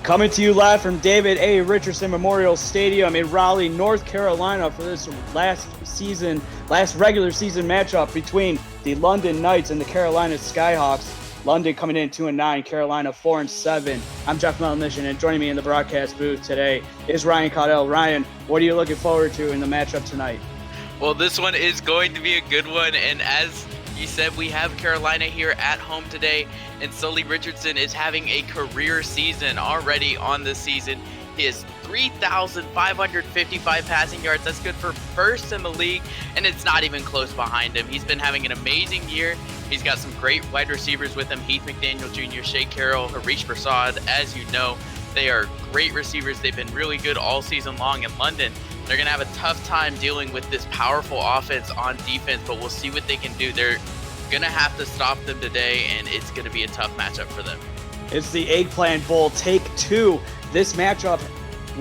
Coming to you live from David A. Richardson Memorial Stadium in Raleigh, North Carolina for this last regular season matchup between the London Knights and the Carolina Skyhawks. London coming in 2-9, Carolina 4-7. I'm Jeff Melnition, and joining me in the broadcast booth today is Ryan Caudell. Ryan, what are you looking forward to in the matchup tonight? Well, this one is going to be a good one, and as you said, we have Carolina here at home today, and Sully Richardson is having a career season already on this season. He has 3,555 passing yards. That's good for first in the league, and it's not even close behind him. He's been having an amazing year. He's got some great wide receivers with him, Heath McDaniel Jr., Shea Carroll, Harish Prasad. As you know, they are great receivers. They've been really good all season long in London. They're going to have a tough time dealing with this powerful offense on defense, but we'll see what they can do. They're going to have to stop them today, and it's going to be a tough matchup for them. It's the Eggplant Bowl, Take 2. This matchup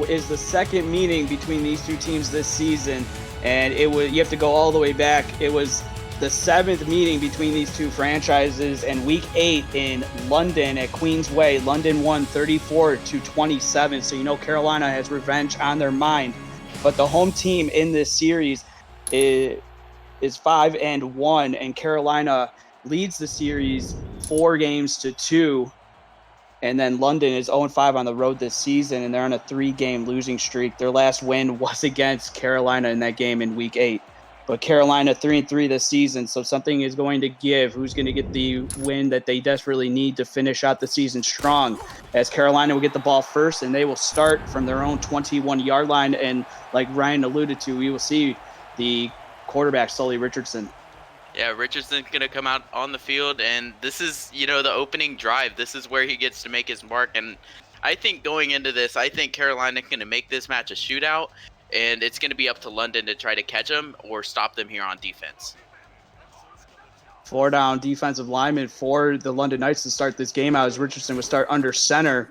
is the second meeting between these two teams this season, and you have to go all the way back. It was the seventh meeting between these two franchises, and Week 8 in London at Queensway, London won 34-27, so you know Carolina has revenge on their mind. But the home team in this series is 5-1, and Carolina leads the series 4-2. And then London is 0-5 on the road this season, and they're on a 3-game losing streak. Their last win was against Carolina in that game in Week 8. But Carolina 3-3 this season, so something is going to give. Who's going to get the win that they desperately need to finish out the season strong? As Carolina will get the ball first, and they will start from their own 21-yard line. And like Ryan alluded to, we will see the quarterback, Sully Richardson. Yeah, Richardson's going to come out on the field, and this is, the opening drive. This is where he gets to make his mark, and I think going into this, I think Carolina's going to make this match a shootout, and it's going to be up to London to try to catch them or stop them here on defense. 4 down defensive lineman for the London Knights to start this game out, as Richardson will start under center.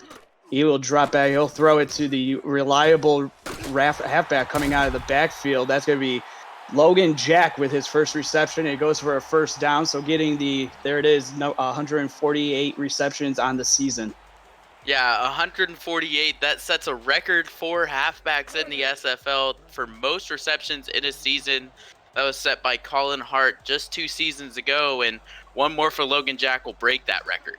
He will drop back. He'll throw it to the reliable halfback coming out of the backfield. That's going to be Logan Jack with his first reception. It goes for a first down, so getting 148 receptions on the season. Yeah, 148. That sets a record for halfbacks in the SFL for most receptions in a season. That was set by Colin Hart just 2 seasons ago, and one more for Logan Jack will break that record.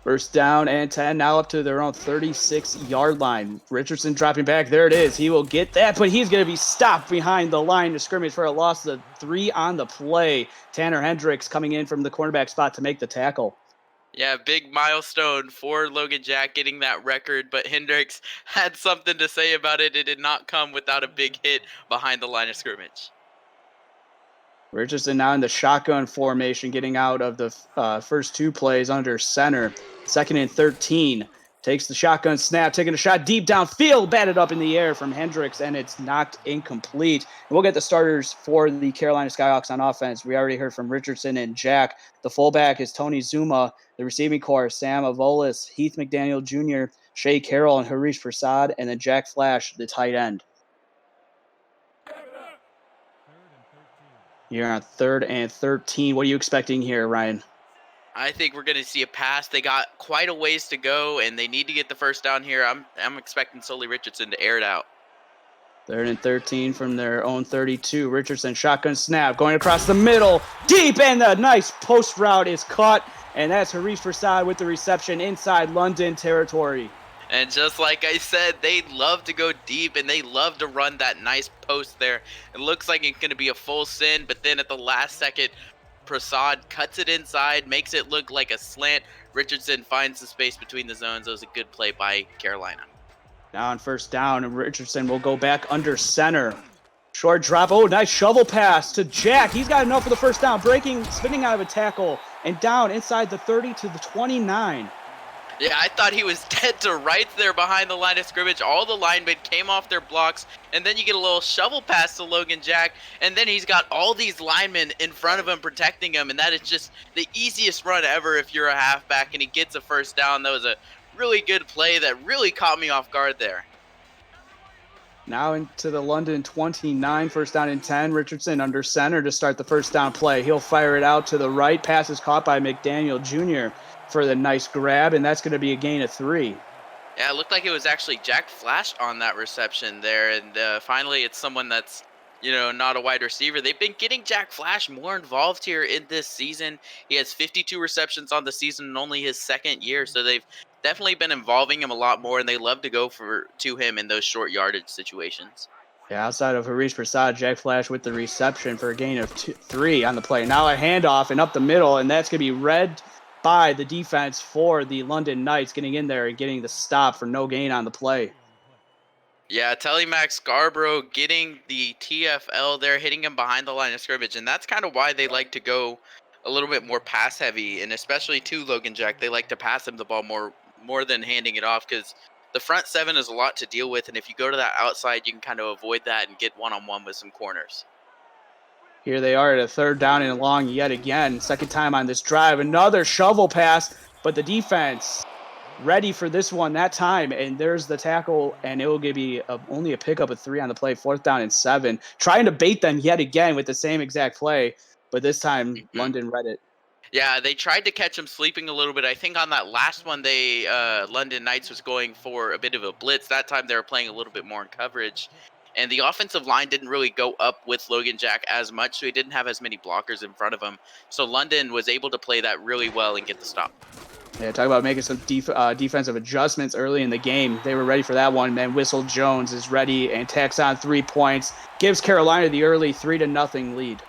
First down and 10, now up to their own 36-yard line. Richardson dropping back. There it is. He will get that, but he's going to be stopped behind the line of scrimmage for a loss of 3 on the play. Tanner Hendricks coming in from the cornerback spot to make the tackle. Yeah, big milestone for Logan Jack getting that record, but Hendricks had something to say about it. It did not come without a big hit behind the line of scrimmage. Richardson now in the shotgun formation, getting out of the first 2 plays under center. 2nd and 13. Takes the shotgun snap, taking a shot deep downfield, batted up in the air from Hendricks, and it's knocked incomplete. And we'll get the starters for the Carolina Skyhawks on offense. We already heard from Richardson and Jack. The fullback is Tony Zuma. The receiving core, Sam Avolis, Heath McDaniel Jr., Shea Carroll, and Harish Prasad, and then Jack Flash, the tight end. You're on 3rd and 13. What are you expecting here, Ryan? I think we're going to see a pass. They got quite a ways to go, and they need to get the first down here. I'm expecting Sully Richardson to air it out. 3rd and 13 from their own 32. Richardson, shotgun snap, going across the middle, deep, and the nice post route is caught, and that's Harish Prasad with the reception inside London territory. And just like I said, they love to go deep, and they love to run that nice post there. It looks like it's going to be a full send, but then at the last second, Prasad cuts it inside, makes it look like a slant. Richardson finds the space between the zones. It was a good play by Carolina. Now on first down, and Richardson will go back under center. Short drop. Oh, nice shovel pass to Jack. He's got enough for the first down. Spinning out of a tackle, and down inside the 30 to the 29. Yeah, I thought he was dead to rights there behind the line of scrimmage. All the linemen came off their blocks, and then you get a little shovel pass to Logan Jack, and then he's got all these linemen in front of him protecting him, and that is just the easiest run ever if you're a halfback, and he gets a first down. That was a really good play that really caught me off guard there. Now into the London 29, first down and 10. Richardson under center to start the first down play. He'll fire it out to the right. Pass is caught by McDaniel Jr. for the nice grab, and that's going to be a gain of 3. Yeah, it looked like it was actually Jack Flash on that reception there, and finally it's someone that's, not a wide receiver. They've been getting Jack Flash more involved here in this season. He has 52 receptions on the season in only his second year, so they've definitely been involving him a lot more, and they love to go to him in those short yardage situations. Yeah, outside of Harish Prasad, Jack Flash with the reception for a gain of 3 on the play. Now a handoff and up the middle, and that's going to be read by the defense for the London Knights, getting in there and getting the stop for no gain on the play. Yeah, Telemax Scarborough getting the TFL there, hitting him behind the line of scrimmage, and that's kind of why they like to go a little bit more pass heavy, and especially to Logan Jack, they like to pass him the ball more than handing it off, because the front seven is a lot to deal with, and if you go to that outside, you can kind of avoid that and get one-on-one with some corners. Here they are at a 3rd down and long yet again. Second time on this drive. Another shovel pass, but the defense ready for this one that time. And there's the tackle, and it will give you only a pickup of 3 on the play. 4th down and 7. Trying to bait them yet again with the same exact play, but this time London read it. Yeah, they tried to catch him sleeping a little bit. I think on that last one, London Knights was going for a bit of a blitz. That time they were playing a little bit more in coverage. And the offensive line didn't really go up with Logan Jack as much, so he didn't have as many blockers in front of him. So London was able to play that really well and get the stop. Yeah, talk about making some defensive adjustments early in the game. They were ready for that one. Man, Whistle Jones is ready and tacks on 3 points. Gives Carolina the early 3-0 lead.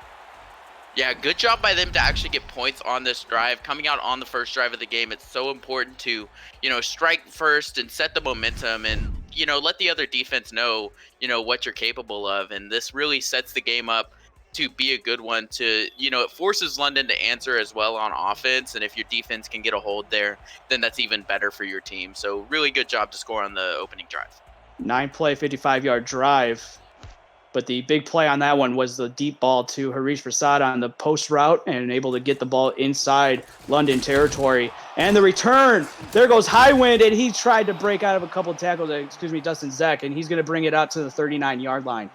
Yeah, good job by them to actually get points on this drive. Coming out on the first drive of the game, it's so important to, strike first and set the momentum and, let the other defense know, what you're capable of. And this really sets the game up to be a good one to, it forces London to answer as well on offense. And if your defense can get a hold there, then that's even better for your team. So really good job to score on the opening drive. 9-play, 55-yard drive. But the big play on that one was the deep ball to Harish Prasad on the post route and able to get the ball inside London territory. And the return, there goes Highwind, and he tried to break out of a couple of tackles, Dustin Zeck, and he's going to bring it out to the 39-yard line.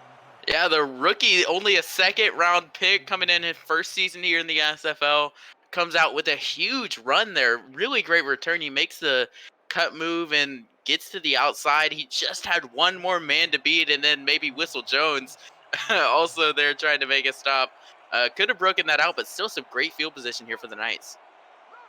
Yeah, the rookie, only a 2nd-round pick coming in his first season here in the SFL, comes out with a huge run there. Really great return. He makes the cut move and gets to the outside. He just had one more man to beat, and then maybe Whistle Jones also there trying to make a stop. Could have broken that out, but still some great field position here for the Knights.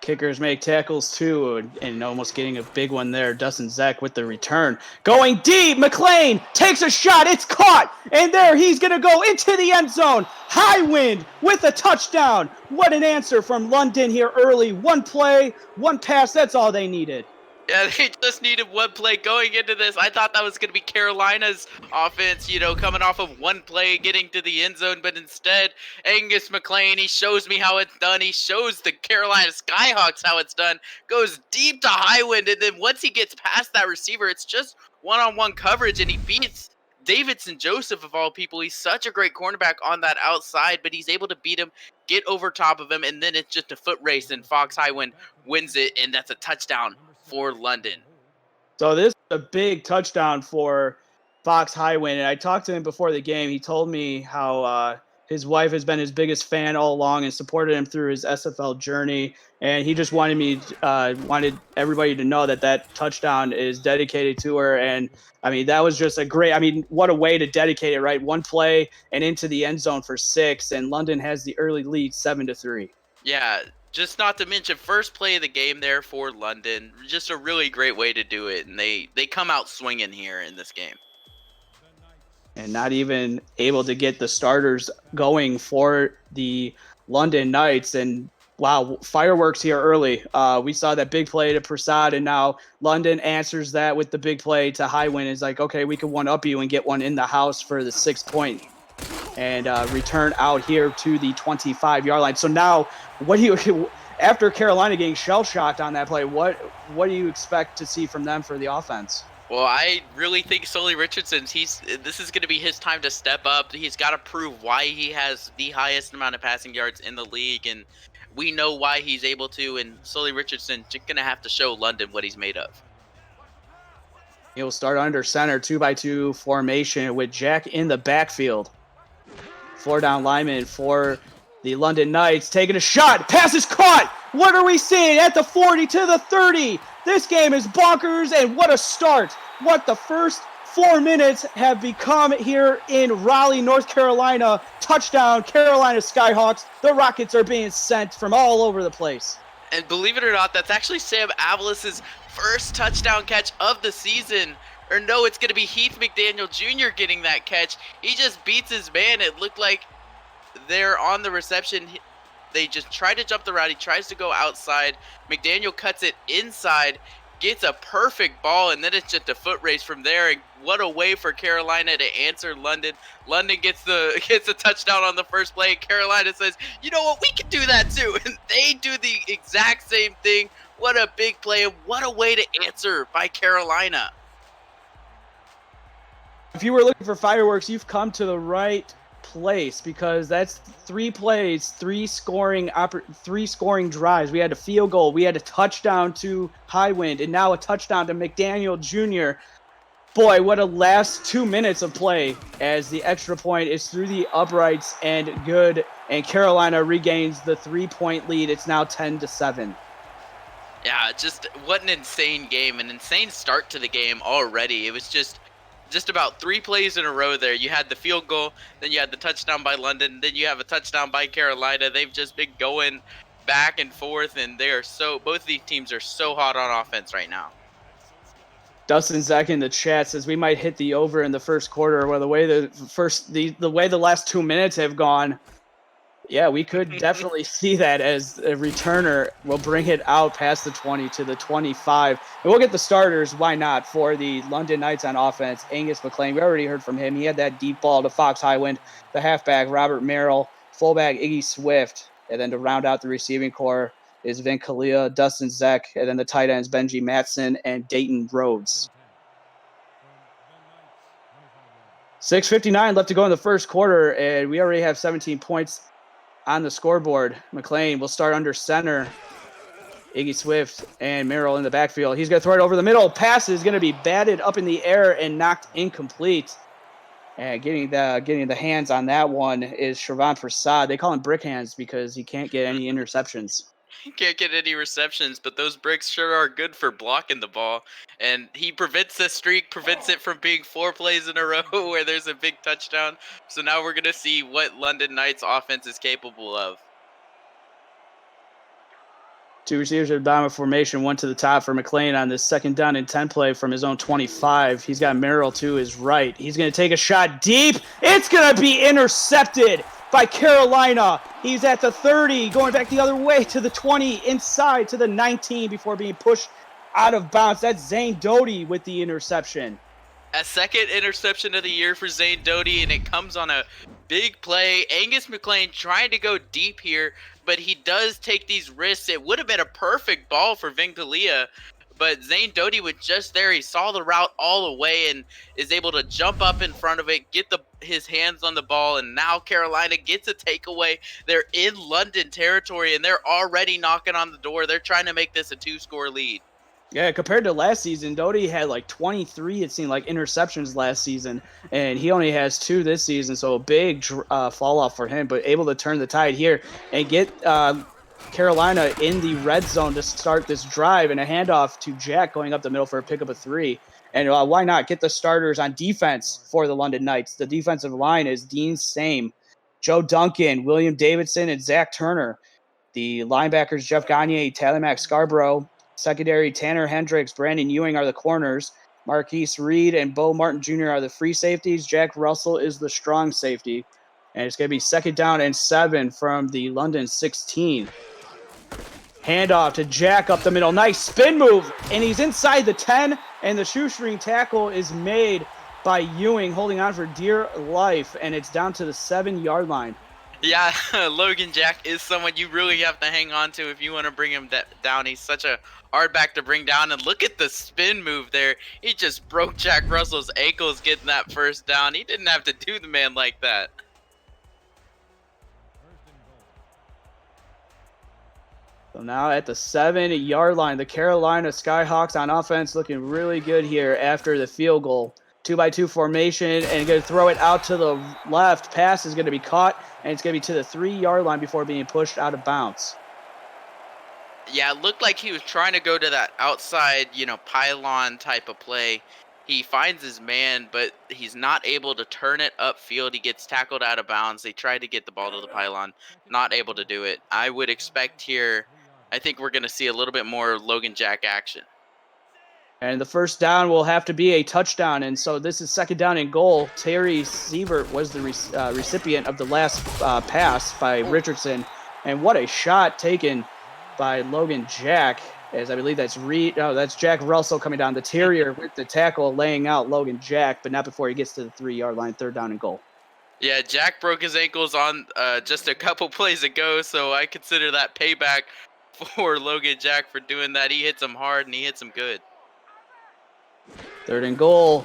Kickers make tackles too, and almost getting a big one there. Dustin Zeck with the return. Going deep, McLean takes a shot, it's caught, and there he's going to go into the end zone. Highwind with a touchdown. What an answer from London here early. One play, one pass, that's all they needed. Yeah, they just needed one play going into this. I thought that was going to be Carolina's offense, coming off of one play, getting to the end zone. But instead, Angus McLean, he shows me how it's done. He shows the Carolina Skyhawks how it's done. Goes deep to Highwind. And then once he gets past that receiver, it's just one-on-one coverage. And he beats Davidson Joseph, of all people. He's such a great cornerback on that outside, but he's able to beat him, get over top of him. And then it's just a foot race. And Fox Highwind wins it. And that's a touchdown for London. So this is a big touchdown for Fox Highwind. And I talked to him before the game. He told me how his wife has been his biggest fan all along and supported him through his SFL journey. And he just wanted everybody to know that touchdown is dedicated to her. And I mean, that was just what a way to dedicate it, right? One play and into the end zone for 6. And London has the early lead 7-3. Yeah. Just not to mention first play of the game there for London. Just a really great way to do it. And they come out swinging here in this game. And not even able to get the starters going for the London Knights. And wow, fireworks here early. We saw that big play to Prasad, and now London answers that with the big play to Highwind. It's like, okay, we can one-up you and get one in the house for the 6 point. And return out here to the 25-yard line. So now, after Carolina getting shell-shocked on that play, what do you expect to see from them for the offense? Well, I really think Sully Richardson, this is going to be his time to step up. He's got to prove why he has the highest amount of passing yards in the league, and we know why he's able to, and Sully Richardson just going to have to show London what he's made of. He'll start under center, 2-by-2 formation with Jack in the backfield. 4 down linemen for The London Knights taking a shot. Pass is caught. What are we seeing at the 40 to the 30? This game is bonkers, and what a start. What the first 4 minutes have become here in Raleigh, North Carolina. Touchdown, Carolina Skyhawks. The Rockets are being sent from all over the place. And believe it or not, that's actually Sam Avalos' first touchdown catch of the season. Or no, it's going to be Heath McDaniel Jr. getting that catch. He just beats his man. It looked like they're on the reception. They just try to jump the route. He tries to go outside. McDaniel cuts it inside, gets a perfect ball, and then it's just a foot race from there. And what a way for Carolina to answer London. London gets the touchdown on the first play. Carolina says, you know what, we can do that too. And they do the exact same thing. What a big play, and what a way to answer by Carolina. If you were looking for fireworks, you've come to the right place, because that's 3 plays, 3 scoring drives. We had a field goal, we had a touchdown to Highwind, and now a touchdown to McDaniel Jr. Boy, what a last 2 minutes of play, as the extra point is through the uprights and good, and Carolina regains the 3-point lead. It's now 10-7. Yeah, just what an insane game, an insane start to the game already. It was just about 3 plays in a row there. You had the field goal, then you had the touchdown by London, then you have a touchdown by Carolina. They've just been going back and forth, and both of these teams are so hot on offense right now. Dustin Zek in the chat says we might hit the over in the first quarter. Well, the way the last 2 minutes have gone, yeah, we could definitely see that, as a returner will bring it out past the 20 to the 25. And we'll get the starters, why not, for the London Knights on offense. Angus McLean, we already heard from him. He had that deep ball to Fox Highwind, the halfback, Robert Merrill, fullback, Iggy Swift. And then to round out the receiving core is Vin Kalia, Dustin Zek, and then the tight ends, Benji Matson and Dayton Rhodes. 6:59 left to go in the first quarter, and we already have 17 points on the scoreboard. McLean will start under center. Iggy Swift and Merrill in the backfield. He's going to throw it over the middle. Pass is going to be batted up in the air and knocked incomplete. And getting the hands on that one is Shervon Prasad. They call him brick hands because he can't get any interceptions. He can't get any receptions, but those bricks sure are good for blocking the ball. And he prevents the streak, prevents it from being 4 plays in a row where there's a big touchdown. So now we're going to see what London Knights offense is capable of. 2 receivers at the bottom of formation, 1 to the top for McLean on this 2nd down and 10 play from his own 25. He's got Merrill to his right. He's going to take a shot deep. It's going to be intercepted by Carolina. He's at the 30, going back the other way to the 20, inside to the 19 before being pushed out of bounds. That's Zane Doty with the interception. A 2nd interception of the year for Zane Doty, and it comes on a big play. Angus McLean trying to go deep here, but he does take these risks. It would have been a perfect ball for Vin Kalia, but Zane Doty was just there. He saw the route all the way and is able to jump up in front of it, get his hands on the ball, and now Carolina gets a takeaway. They're in London territory, and they're already knocking on the door. They're trying to make this a 2-score lead. Yeah, compared to last season, Doty had like 23, it seemed like, interceptions last season, and he only has 2 this season, so a big fall off for him, but able to turn the tide here and get Carolina in the red zone to start this drive, and a handoff to Jack going up the middle for a pickup of 3. And why not get the starters on defense for the London Knights? The defensive line is Dean Same, Joe Duncan, William Davidson, and Zach Turner. The linebackers, Jeff Gagne, Tyler Mack Scarborough. Secondary, Tanner Hendricks, Brandon Ewing are the corners. Marquise Reed and Bo Martin Jr. are the free safeties. Jack Russell is the strong safety. And it's going to be 2nd down and 7 from the London 16. Handoff to Jack up the middle. Nice spin move. And he's inside the 10. And the shoestring tackle is made by Ewing, holding on for dear life. And it's down to the 7-yard line. Yeah, Logan Jack is someone you really have to hang on to if you want to bring him down. He's such a hard back to bring down. And look at the spin move there. He just broke Jack Russell's ankles getting that first down. He didn't have to do the man like that. So now at the 7-yard line, the Carolina Skyhawks on offense looking really good here after the field goal. 2-by-2 formation, and going to throw it out to the left. Pass is going to be caught and it's going to be to the 3-yard line before being pushed out of bounds. Yeah, it looked like he was trying to go to that outside, pylon type of play. He finds his man, but he's not able to turn it upfield. He gets tackled out of bounds. They tried to get the ball to the pylon, not able to do it. I would expect here, I think we're going to see a little bit more Logan Jack action. And the first down will have to be a touchdown. And so this is second down and goal. Terry Sievert was the recipient of the last pass by Richardson. And what a shot taken by Logan Jack, as I believe that's that's Jack Russell coming down. The Terrier with the tackle laying out Logan Jack, but not before he gets to the 3-yard line, third down and goal. Yeah, Jack broke his ankles on just a couple plays ago, so I consider that payback for Logan Jack for doing that. He hits him hard and he hits him good. Third and goal.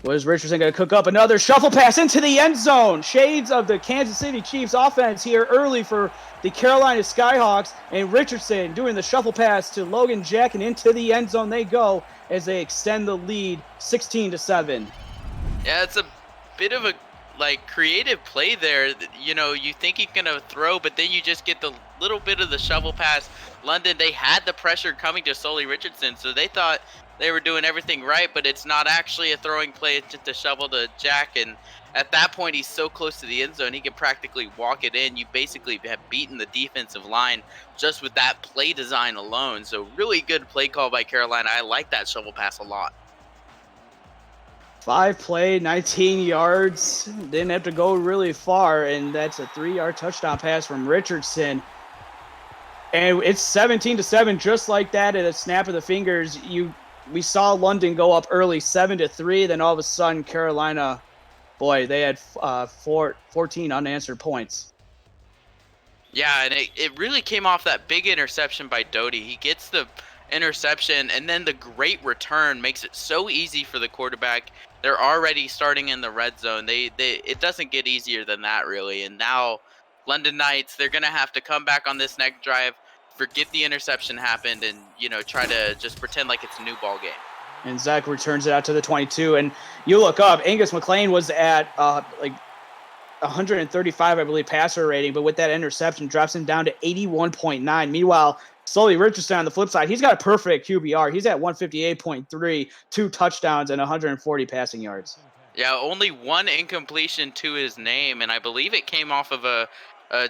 What is Richardson going to cook up? Another shuffle pass into the end zone. Shades of the Kansas City Chiefs offense here early for the Carolina Skyhawks. And Richardson doing the shuffle pass to Logan Jack, and into the end zone they go as they extend the lead 16-7. Yeah, it's a bit of a creative play there. You think he's gonna throw, but then you just get the little bit of the shovel pass. London, they had the pressure coming to Sully Richardson, so they thought they were doing everything right, but it's not actually a throwing play. It's just a shovel to Jack, and at that point he's so close to the end zone he can practically walk it in. You basically have beaten the defensive line just with that play design alone. So really good play call by Carolina. I like that shovel pass a lot. 5 play, 19 yards. Didn't have to go really far, and that's a 3-yard touchdown pass from Richardson. And it's 17-7, just like that at a snap of the fingers. We saw London go up early 7-3, then all of a sudden Carolina, boy, they had 14 unanswered points. Yeah, and it really came off that big interception by Doty. He gets the interception, and then the great return makes it so easy for the quarterback. They're already starting in the red zone. It doesn't get easier than that, really. And now London Knights, they're going to have to come back on this next drive, forget the interception happened, and try to just pretend like it's a new ball game. And Zach returns it out to the 22. And you look up, Angus McLean was at 135, I believe, passer rating, but with that interception, drops him down to 81.9. Meanwhile, Sully Richardson on the flip side, he's got a perfect QBR. He's at 158.3, 2 touchdowns and 140 passing yards. Yeah, only one incompletion to his name, and I believe it came off of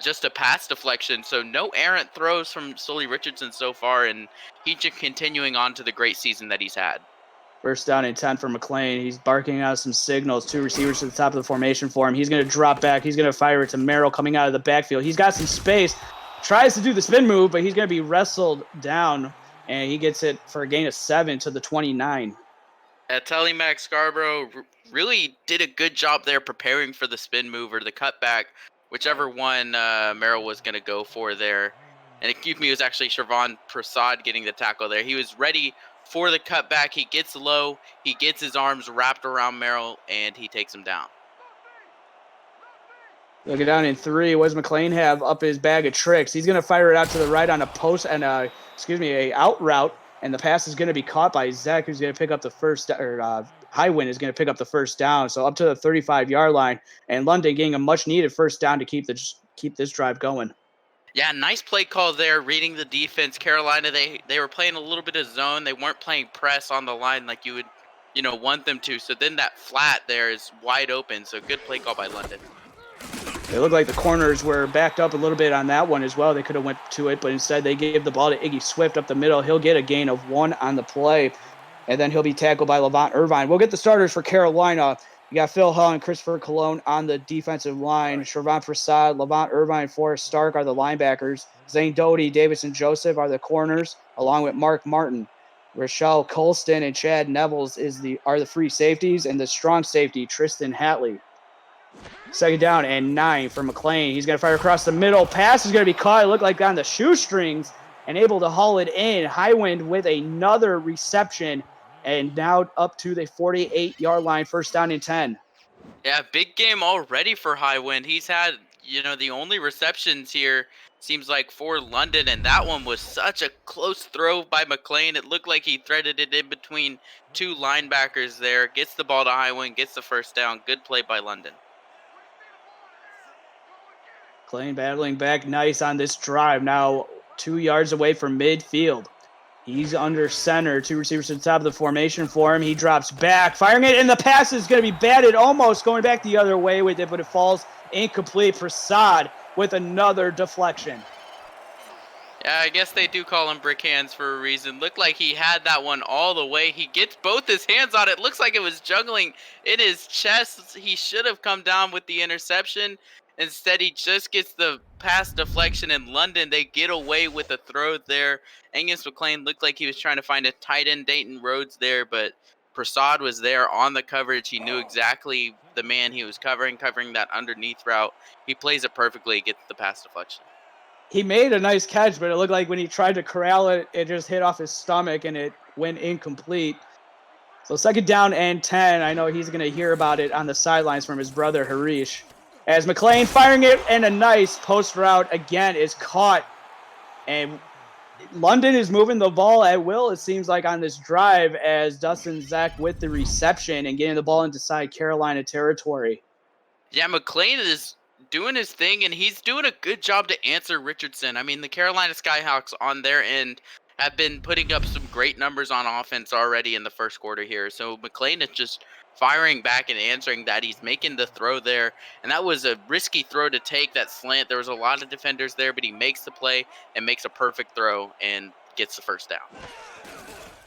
just a pass deflection. So no errant throws from Sully Richardson so far, and he's just continuing on to the great season that he's had. First down and 10 for McLean. He's barking out some signals. 2 receivers to the top of the formation for him. He's going to drop back. He's going to fire it to Merrill coming out of the backfield. He's got some space. Tries to do the spin move, but he's going to be wrestled down, and he gets it for a gain of 7 to the 29. Telemac Scarborough really did a good job there preparing for the spin move or the cutback, whichever one Merrill was going to go for there. And excuse me, it was actually Shervon Prasad getting the tackle there. He was ready for the cutback. He gets low, he gets his arms wrapped around Merrill, and he takes him down. Looking down in 3, what does McLean have up his bag of tricks? He's going to fire it out to the right on a post and a out route, and the pass is going to be caught by Zach, who's going to pick up the first, Highwind is going to pick up the first down, so up to the 35-yard line, and London getting a much-needed first down to keep this drive going. Yeah, nice play call there, reading the defense. Carolina, they were playing a little bit of zone. They weren't playing press on the line like you would, want them to. So then that flat there is wide open. So good play call by London. It looked like the corners were backed up a little bit on that one as well. They could have went to it, but instead they gave the ball to Iggy Swift up the middle. He'll get a gain of 1 on the play, and then he'll be tackled by Levant Irvine. We'll get the starters for Carolina. You got Phil Hull and Christopher Colon on the defensive line. Shervon Prasad, Levant Irvine, and Forrest Stark are the linebackers. Zane Doty, Davidson Joseph are the corners, along with Mark Martin. Rochelle Colston and Chad Nevels are the free safeties, and the strong safety, Tristan Hatley. Second down and 9 for McLean. He's going to fire across the middle. Pass is going to be caught, it looked like, on the shoestrings, and able to haul it in. Highwind with another reception, and now up to the 48-yard line, first down and 10. Yeah, big game already for Highwind. He's had, the only receptions here seems like for London, and that one was such a close throw by McLean. It looked like he threaded it in between 2 linebackers there. Gets the ball to Highwind, gets the first down. Good play by London. McLean battling back nice on this drive. Now 2 yards away from midfield. He's under center. Two receivers to the top of the formation for him. He drops back, firing it, and the pass is going to be batted, almost going back the other way with it, but it falls incomplete. Prasad with another deflection. Yeah, I guess they do call him brick hands for a reason. Looked like he had that one all the way. He gets both his hands on it. Looks like it was juggling in his chest. He should have come down with the interception. Instead, he just gets the pass deflection in London. They get away with a throw there. Angus McLean looked like he was trying to find a tight end Dayton Rhodes there, but Prasad was there on the coverage. He knew exactly the man he was covering that underneath route. He plays it perfectly, gets the pass deflection. He made a nice catch, but it looked like when he tried to corral it, it just hit off his stomach and it went incomplete. So 2nd down and 10. I know he's going to hear about it on the sidelines from his brother, Harish. As McLean firing it, and a nice post route again is caught. And London is moving the ball at will, it seems like, on this drive, as Dustin Zach with the reception and getting the ball inside Carolina territory. Yeah, McLean is doing his thing, and he's doing a good job to answer Richardson. I mean, the Carolina Skyhawks on their end have been putting up some great numbers on offense already in the first quarter here. So McLean is just firing back and answering that. He's making the throw there, and that was a risky throw to take, that slant. There was a lot of defenders there, but he makes the play and makes a perfect throw and gets the first down.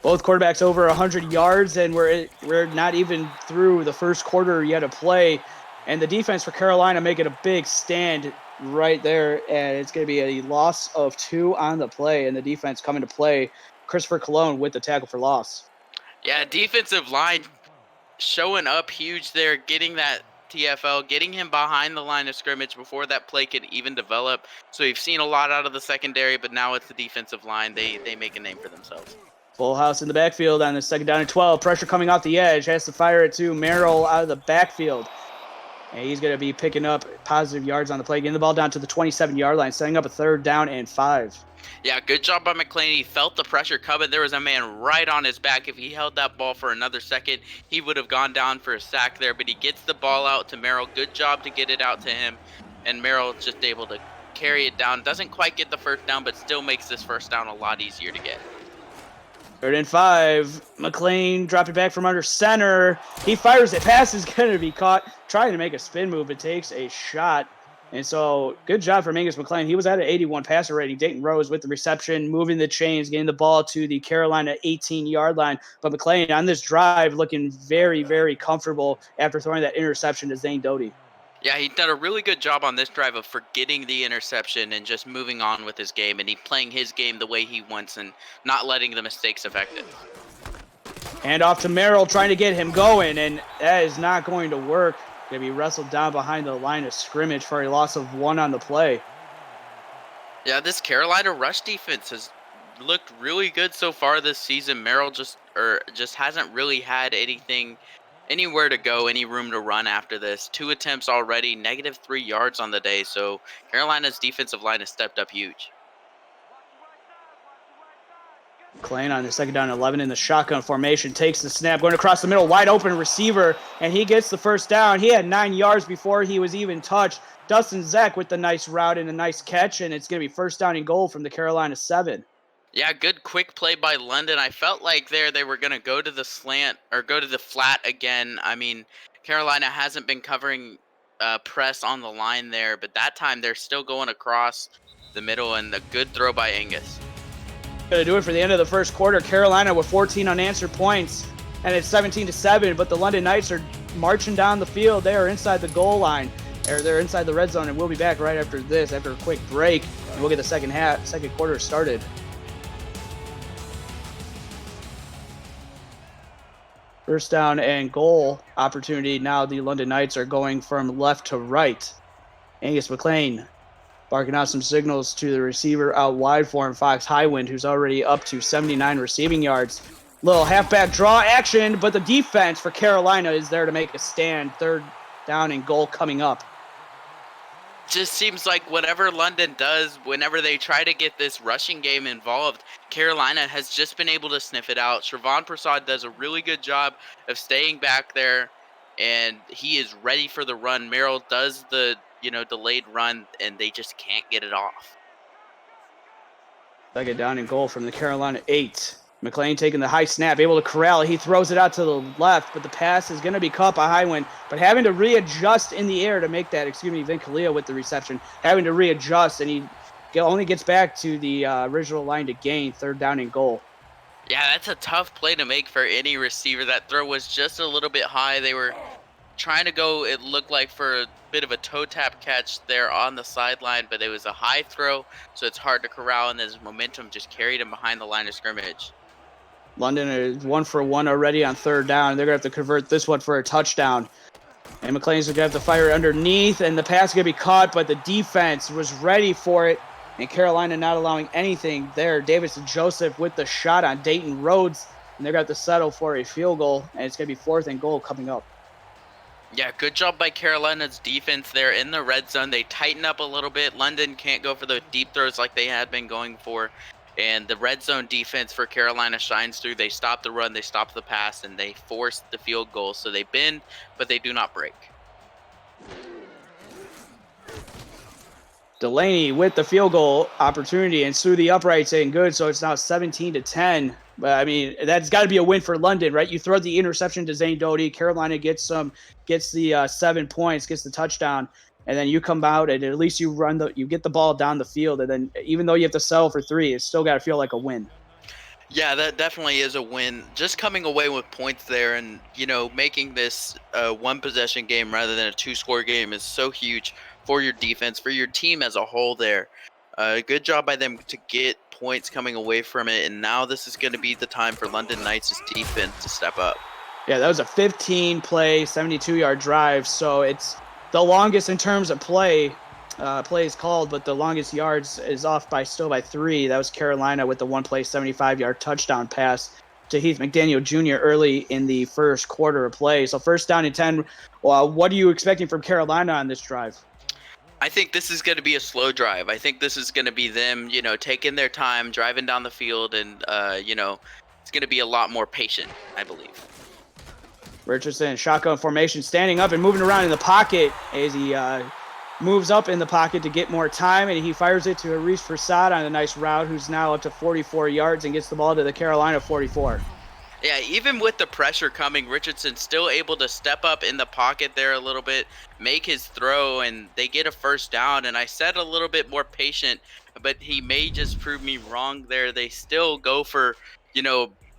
Both quarterbacks over 100 yards, and we're not even through the first quarter yet to play. And the defense for Carolina making a big stand right there, and it's going to be a loss of 2 on the play, and the defense coming to play. Christopher Colon with the tackle for loss. Yeah, defensive line showing up huge there, getting that TFL, getting him behind the line of scrimmage before that play could even develop. So we've seen a lot out of the secondary, but now it's the defensive line. They make a name for themselves. Full house in the backfield on the 2nd down and 12. Pressure coming off the edge. Has to fire it to Merrill out of the backfield. And he's going to be picking up positive yards on the play, getting the ball down to the 27-yard line, setting up a 3rd down and 5. Yeah, good job by McLean. He felt the pressure coming. There was a man right on his back. If he held that ball for another second, he would have gone down for a sack there. But he gets the ball out to Merrill. Good job to get it out to him. And Merrill just able to carry it down. Doesn't quite get the first down, but still makes this first down a lot easier to get. 3rd and 5. McLean dropped it back from under center. He fires it. Pass is going to be caught. Trying to make a spin move, but takes a shot. And so, good job from Angus McLean. He was at an 81 passer rating. Dayton Rose with the reception, moving the chains, getting the ball to the Carolina 18-yard line. But McLean on this drive looking very, very comfortable after throwing that interception to Zane Doty. Yeah, he did a really good job on this drive of forgetting the interception and just moving on with his game, and he playing his game the way he wants and not letting the mistakes affect it. Hand off to Merrill, trying to get him going, and that is not going to work. Going to be wrestled down behind the line of scrimmage for a loss of 1 on the play. Yeah, this Carolina rush defense has looked really good so far this season. Merrill just hasn't really had anywhere to go, any room to run after this. 2 attempts already, -3 yards on the day. So Carolina's defensive line has stepped up huge. McLean on the 2nd down and 11 in the shotgun formation, takes the snap, going across the middle, wide open receiver, and he gets the first down. He had 9 yards before he was even touched. Dustin Zach with the nice route and a nice catch, and it's going to be 1st down and goal from the Carolina 7. Yeah, good quick play by London. I felt like they were going to go to the slant or go to the flat again. I mean, Carolina hasn't been covering press on the line there, but that time they're still going across the middle, and a good throw by Angus. Going to do it for the end of the first quarter. Carolina with 14 unanswered points, and it's 17-7, but the London Knights are marching down the field. They are inside the goal line, or they're inside the red zone, and we'll be back right after this, after a quick break, and we'll get the second quarter started. First down and goal opportunity. Now the London Knights are going from left to right. Angus McLean barking out some signals to the receiver out wide for him, Fox Highwind, who's already up to 79 receiving yards. Little halfback draw action, but the defense for Carolina is there to make a stand. 3rd down and goal coming up. Just seems like whatever London does, whenever they try to get this rushing game involved, Carolina has just been able to sniff it out. Shervon Prasad does a really good job of staying back there, and he is ready for the run. Merrill does the delayed run, and they just can't get it off. Second down and goal from the Carolina 8. McLean taking the high snap, able to corral it. He throws it out to the left, but the pass is going to be caught by Highwind, but having to readjust in the air to make that, Vin Kalia with the reception, having to readjust, and he only gets back to the original line to gain, third down and goal. Yeah, that's a tough play to make for any receiver. That throw was just a little bit high. They were trying to go, it looked like, for a bit of a toe tap catch there on the sideline, but it was a high throw, so it's hard to corral, and his momentum just carried him behind the line of scrimmage. London is 1 for 1 already on third down. They're going to have to convert this one for a touchdown. And McLean's going to have to fire it underneath, and the pass is going to be caught, but the defense was ready for it, and Carolina not allowing anything there. Davidson Joseph with the shot on Dayton Rhodes, and they're going to have to settle for a field goal, and it's going to be 4th and goal coming up. Yeah, good job by Carolina's defense there in the red zone. They tighten up a little bit. London can't go for the deep throws like they had been going for. And the red zone defense for Carolina shines through. They stop the run, they stop the pass, and they force the field goal. So they bend, but they do not break. Delaney with the field goal opportunity, and through the uprights ain't good, so it's now 17-10. But I mean, that's got to be a win for London, right? You throw the interception to Zane Doty, Carolina gets the 7 points, gets the touchdown, and then you come out and at least you get the ball down the field, and then even though you have to settle for 3, it's still got to feel like a win. Yeah, that definitely is a win. Just coming away with points there, and making this a 1-possession game rather than a 2-score game is so huge for your defense, for your team as a whole there. Good job by them to get points coming away from it, and now this is going to be the time for London Knights' defense to step up. Yeah, that was a 15-play, 72-yard drive, so it's the longest in terms of plays called, but the longest yards is off by 3. That was Carolina with the 1-play, 75-yard touchdown pass to Heath McDaniel Jr. early in the first quarter of play. So 1st down and 10. What are you expecting from Carolina on this drive? I think this is going to be a slow drive. I think this is going to be them, taking their time, driving down the field, and, it's going to be a lot more patient, I believe. Richardson, shotgun formation, standing up and moving around in the pocket as he moves up in the pocket to get more time, and he fires it to Harish Prasad on a nice route, who's now up to 44 yards and gets the ball to the Carolina 44. Yeah, even with the pressure coming, Richardson still able to step up in the pocket there a little bit, make his throw, and they get a 1st down. And I said a little bit more patient, but he may just prove me wrong there. They still go for,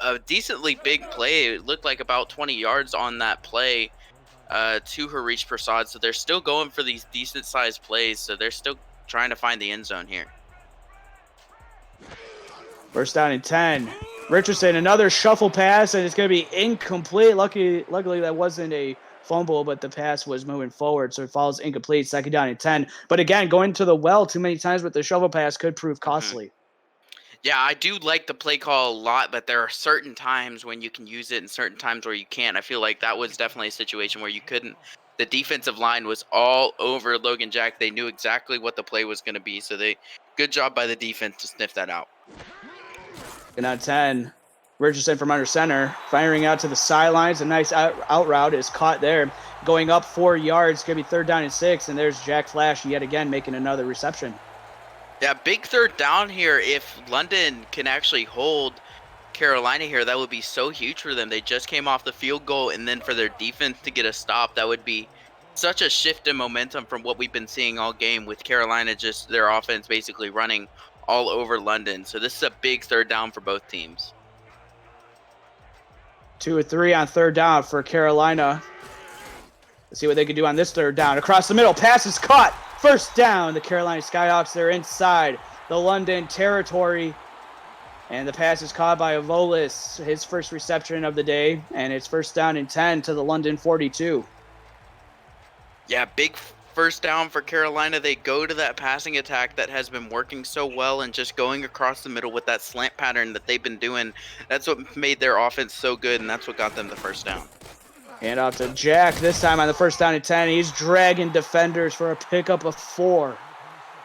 a decently big play. It looked like about 20 yards on that play to Harish Prasad. So they're still going for these decent-sized plays. So they're still trying to find the end zone here. 1st down and 10. Richardson, another shuffle pass, and it's going to be incomplete. Luckily, that wasn't a fumble, but the pass was moving forward, so it falls incomplete. 2nd down and 10. But again, going to the well too many times with the shovel pass could prove costly. Yeah, I do like the play call a lot, but there are certain times when you can use it and certain times where you can't. I feel like that was definitely a situation where you couldn't. The defensive line was all over Logan Jack. They knew exactly what the play was going to be, so good job by the defense to sniff that out. And on 10, Richardson from under center, firing out to the sidelines. A nice out route is caught there. Going up 4 yards, going to be 3rd down and 6, and there's Jack Flash yet again making another reception. Yeah, big 3rd down here. If London can actually hold Carolina here, that would be so huge for them. They just came off the field goal, and then for their defense to get a stop, that would be such a shift in momentum from what we've been seeing all game with Carolina, just their offense basically running all over London. So this is a big 3rd down for both teams. 2 or 3 on 3rd down for Carolina. Let's see what they can do on this 3rd down. Across the middle, pass is caught. 1st down. The Carolina Skyhawks, they're inside the London territory. And the pass is caught by Avolis, his first reception of the day. And it's 1st down and 10 to the London 42. Yeah, big 1st down for Carolina. They go to that passing attack that has been working so well, and just going across the middle with that slant pattern that they've been doing. That's what made their offense so good, and that's what got them the 1st down. Hand off to Jack this time on the 1st down and 10. He's dragging defenders for a pickup of 4.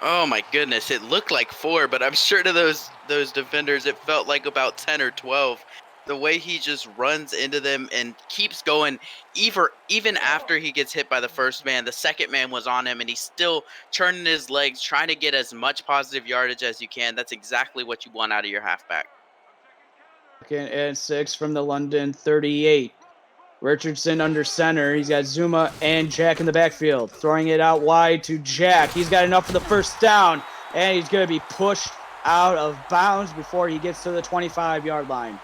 Oh my goodness, it looked like 4, but I'm sure to those defenders it felt like about 10 or 12. the way he just runs into them and keeps going, even after he gets hit by the first man, the second man was on him, and he's still churning his legs, trying to get as much positive yardage as you can. That's exactly what you want out of your halfback. Second and 6 from the London 38. Richardson under center. He's got Zuma and Jack in the backfield. Throwing it out wide to Jack. He's got enough for the first down, and he's going to be pushed out of bounds before he gets to the 25-yard line.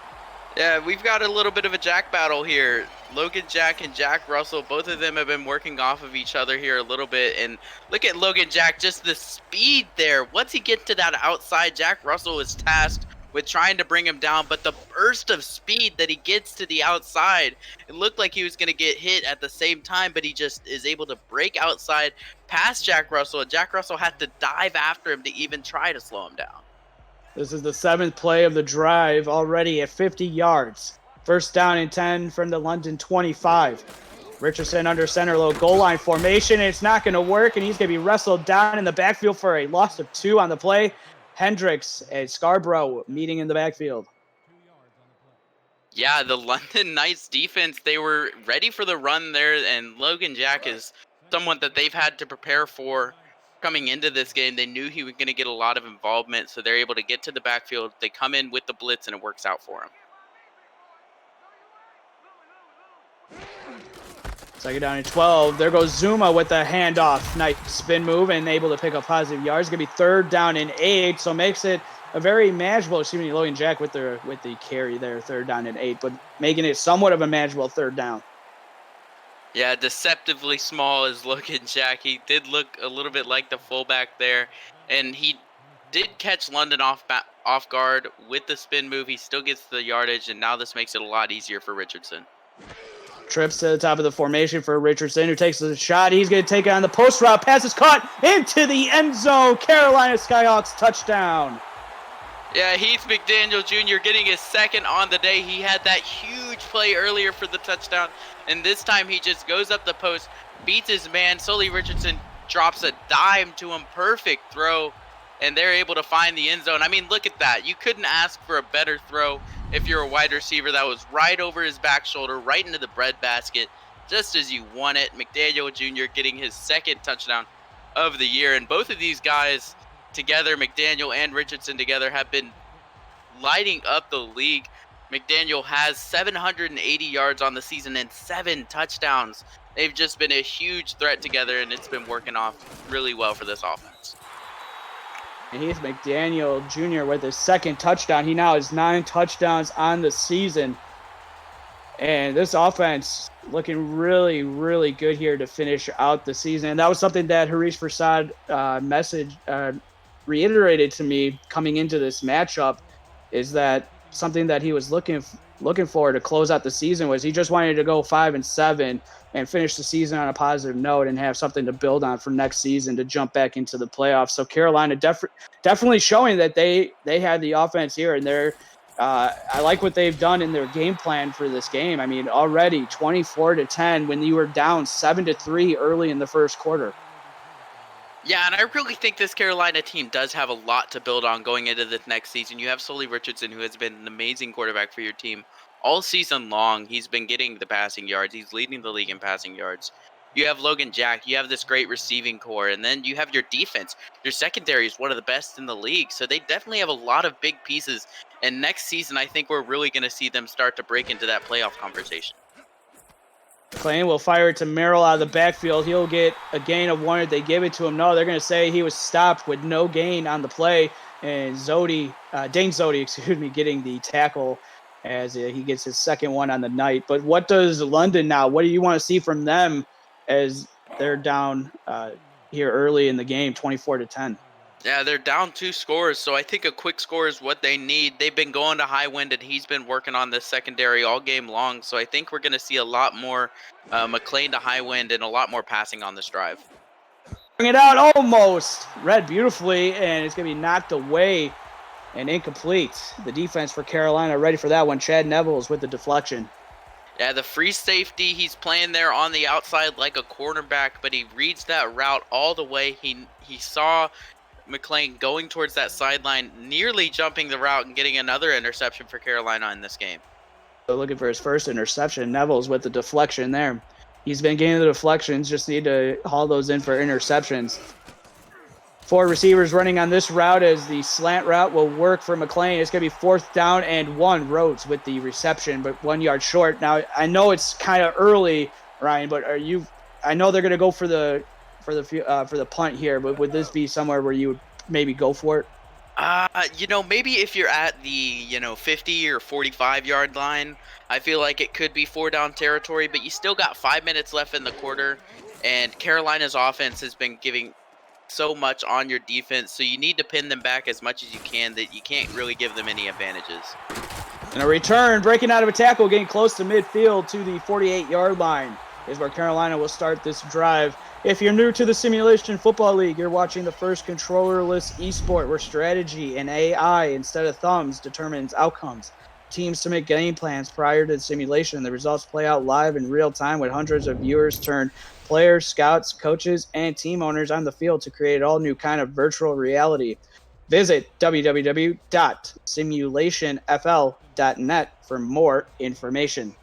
Yeah, we've got a little bit of a Jack battle here. Logan Jack and Jack Russell, both of them have been working off of each other here a little bit. And look at Logan Jack, just the speed there. Once he gets to that outside, Jack Russell is tasked with trying to bring him down. But the burst of speed that he gets to the outside, it looked like he was going to get hit at the same time, but he just is able to break outside past Jack Russell. And Jack Russell had to dive after him to even try to slow him down. This is the 7th play of the drive, already at 50 yards. First down and 10 from the London 25. Richardson under center, low goal line formation, and it's not going to work, and he's going to be wrestled down in the backfield for a loss of 2 on the play. Hendricks and Scarborough meeting in the backfield. Yeah, the London Knights defense, they were ready for the run there, and Logan Jack is someone that they've had to prepare for coming into this game. They knew he was going to get a lot of involvement, so they're able to get to the backfield. They come in with the blitz, and it works out for him. Second down and 12. There goes Zuma with the handoff. Nice spin move and able to pick up positive yards. It's going to be 3rd down and 8, so makes it a very manageable. Excuse me, Logan Jack with the carry there, 3rd down and 8, but making it somewhat of a manageable 3rd down. Yeah, deceptively small is Logan Jack. He did look a little bit like the fullback there, and he did catch London off guard with the spin move. He still gets the yardage, and now this makes it a lot easier for Richardson. Trips to the top of the formation for Richardson, who takes the shot. He's going to take it on the post route. Pass is caught into the end zone. Carolina Skyhawks touchdown. Yeah, Heath McDaniel Jr. getting his 2nd on the day. He had that huge play earlier for the touchdown, and this time he just goes up the post, beats his man. Sully Richardson drops a dime to him. Perfect throw, and they're able to find the end zone. I mean, look at that. You couldn't ask for a better throw if you're a wide receiver. That was right over his back shoulder, right into the breadbasket, just as you want it. McDaniel Jr. getting his 2nd touchdown of the year, and both of these guys together, McDaniel and Richardson together, have been lighting up the league. McDaniel has 780 yards on the season and 7 touchdowns. They've just been a huge threat together, and it's been working off really well for this offense. And he's McDaniel Jr. with his 2nd touchdown. He now has 9 touchdowns on the season. And this offense looking really, really good here to finish out the season. And that was something that Harish Prasad reiterated to me coming into this matchup, is that something that he was looking for to close out the season was he just wanted to go 5-7 and finish the season on a positive note and have something to build on for next season to jump back into the playoffs. So Carolina definitely showing that they had the offense here, and they're I like what they've done in their game plan for this game. I mean, already 24-10 when you were down 7-3 early in the first quarter. Yeah, and I really think this Carolina team does have a lot to build on going into this next season. You have Sully Richardson, who has been an amazing quarterback for your team all season long. He's been getting the passing yards. He's leading the league in passing yards. You have Logan Jack. You have this great receiving core. And then you have your defense. Your secondary is one of the best in the league. So they definitely have a lot of big pieces. And next season, I think we're really going to see them start to break into that playoff conversation. McLean will fire it to Merrill out of the backfield. He'll get a gain of 1 if they give it to him. No, they're going to say he was stopped with no gain on the play. And Dane Zodi, getting the tackle as he gets his 2nd one on the night. But what does London now? What do you want to see from them as they're down here early in the game, 24-10? Yeah, they're down 2 scores, so I think a quick score is what they need. They've been going to Highwind, and he's been working on this secondary all game long, so I think we're going to see a lot more McLean to Highwind and a lot more passing on this drive. Bring it out, almost read beautifully, and it's going to be knocked away and incomplete. The defense for Carolina ready for that one. Chad Neville's with the deflection. Yeah, the free safety, he's playing there on the outside like a cornerback, but he reads that route all the way. He saw McLean going towards that sideline, nearly jumping the route and getting another interception for Carolina in this game. looking for his first interception. Neville's with the deflection there. He's been getting the deflections, just need to haul those in for interceptions. 4 receivers running on this route as the slant route will work for McLean. It's going to be 4th down and 1. Rhodes with the reception, but 1 yard short. Now, I know it's kind of early, Ryan, but I know they're going to go for the punt here, but would this be somewhere where you would maybe go for it? Maybe if you're at the, 50 or 45-yard line, I feel like it could be 4 down territory, but you still got 5 minutes left in the quarter, and Carolina's offense has been giving so much on your defense, so you need to pin them back as much as you can that you can't really give them any advantages. And a return, breaking out of a tackle, getting close to midfield to the 48-yard line is where Carolina will start this drive. If you're new to the Simulation Football League, you're watching the first controllerless esport where strategy and AI instead of thumbs determines outcomes. Teams submit game plans prior to the simulation. The results play out live in real time with hundreds of viewers turn players, scouts, coaches, and team owners on the field to create an all-new kind of virtual reality. Visit www.simulationfl.net for more information.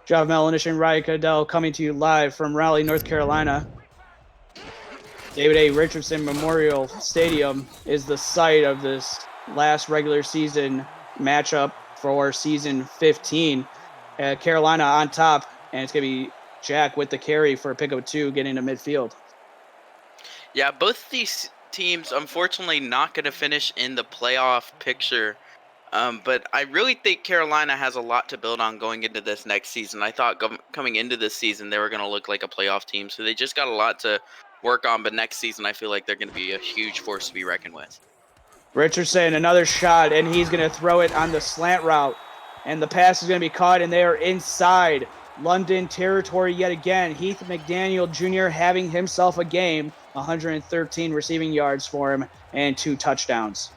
Jav Melanish and Ryan Cadell coming to you live from Raleigh, North Carolina. David A. Richardson Memorial Stadium is the site of this last regular season matchup for season 15. Carolina on top, and it's going to be Jack with the carry for a pick of 2 getting to midfield. Yeah, both these teams, unfortunately, not going to finish in the playoff picture. But I really think Carolina has a lot to build on going into this next season. I thought coming into this season they were going to look like a playoff team, so they just got a lot to work on. But next season I feel like they're going to be a huge force to be reckoned with. Richardson, another shot, and he's going to throw it on the slant route. And the pass is going to be caught, and they are inside London territory yet again. Heath McDaniel Jr. having himself a game, 113 receiving yards for him, and 2 touchdowns.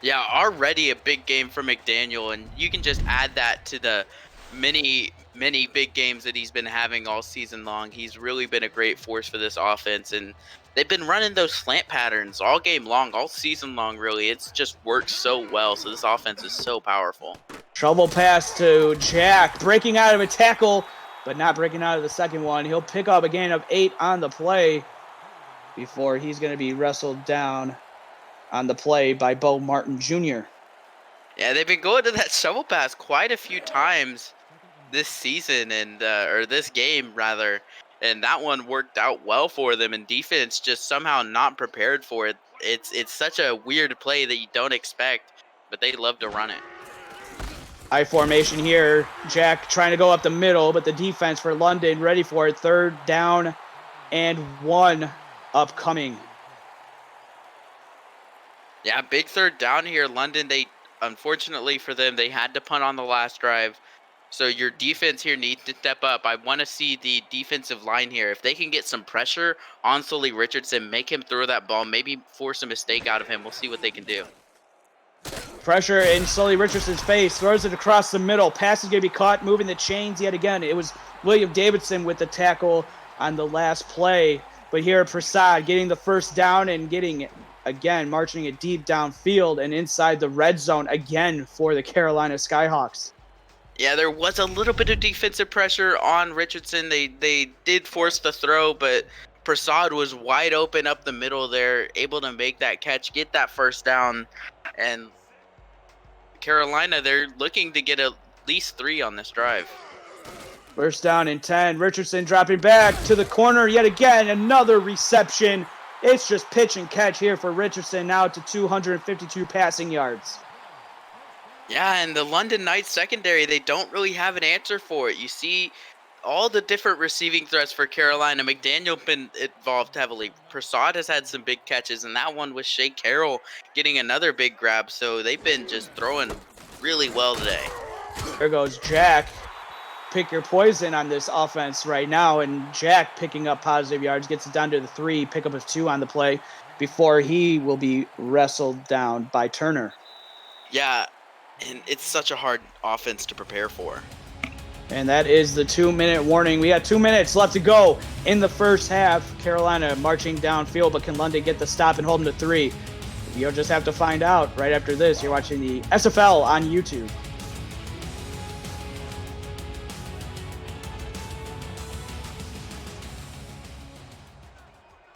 Yeah, already a big game for McDaniel, and you can just add that to the many big games that he's been having all season long. He's really been a great force for this offense, and they've been running those slant patterns all game long, all season long, really. It's just worked so well, so this offense is so powerful. Trouble pass to Jack, breaking out of a tackle, but not breaking out of the second one. He'll pick up a gain of 8 on the play before he's going to be wrestled down on the play by Bo Martin Jr. Yeah, they've been going to that shovel pass quite a few times this season, and or this game rather, and that one worked out well for them, and defense just somehow not prepared for it. It's such a weird play that you don't expect, but they love to run it. High formation here. Jack trying to go up the middle, but the defense for London ready for it. 3rd down and 1 upcoming. Yeah, big 3rd down here. London, unfortunately for them, they had to punt on the last drive. So your defense here needs to step up. I want to see the defensive line here. If they can get some pressure on Sully Richardson, make him throw that ball, maybe force a mistake out of him. We'll see what they can do. Pressure in Sully Richardson's face. Throws it across the middle. Pass is going to be caught, moving the chains yet again. It was William Davidson with the tackle on the last play. But here, Prasad getting the 1st down and getting it. Again, marching it deep downfield and inside the red zone again for the Carolina Skyhawks. Yeah, there was a little bit of defensive pressure on Richardson. They did force the throw, but Prasad was wide open up the middle there, able to make that catch, get that 1st down. And Carolina, they're looking to get at least 3 on this drive. 1st down and 10. Richardson dropping back to the corner yet again. Another reception. It's just pitch and catch here for Richardson, now to 252 passing yards. Yeah, and the London Knights secondary, they don't really have an answer for it. You see all the different receiving threats for Carolina. McDaniel been involved heavily. Prasad has had some big catches, and that one was Shea Carroll getting another big grab. So they've been just throwing really well today. There goes Jack. Pick your poison on this offense right now, and Jack picking up positive yards, gets it down to the 3, pickup of 2 on the play before he will be wrestled down by Turner. Yeah, and it's such a hard offense to prepare for. And that is the 2-minute warning. We got 2 minutes left to go in the first half. Carolina marching downfield, but can London get the stop and hold them to 3? You'll just have to find out right after this. You're watching the SFL on YouTube.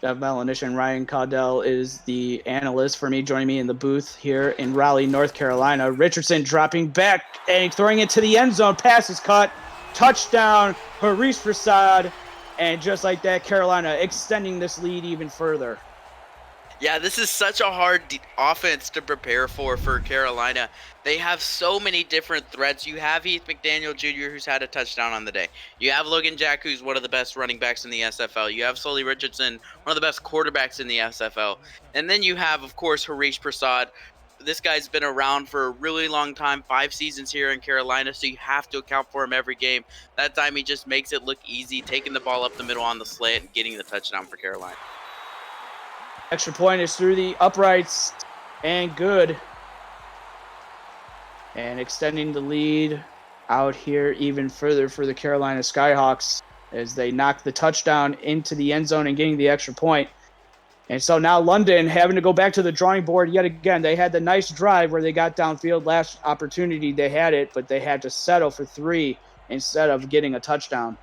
Jeff Melanish and Ryan Caudell is the analyst for me, joining me in the booth here in Raleigh, North Carolina. Richardson dropping back and throwing it to the end zone. Pass is caught. Touchdown, Harish Prasad. And just like that, Carolina extending this lead even further. Yeah, this is such a hard offense to prepare for Carolina. They have so many different threats. You have Heath McDaniel Jr., who's had a touchdown on the day. You have Logan Jack, who's one of the best running backs in the SFL. You have Sully Richardson, one of the best quarterbacks in the SFL. And then you have, of course, Harish Prasad. This guy's been around for a really long time, 5 seasons here in Carolina, so you have to account for him every game. That time he just makes it look easy, taking the ball up the middle on the slant and getting the touchdown for Carolina. Extra point is through the uprights and good. And extending the lead out here even further for the Carolina Skyhawks as they knock the touchdown into the end zone and getting the extra point. And so now London having to go back to the drawing board yet again. They had the nice drive where they got downfield. Last opportunity they had it, but they had to settle for 3 instead of getting a touchdown.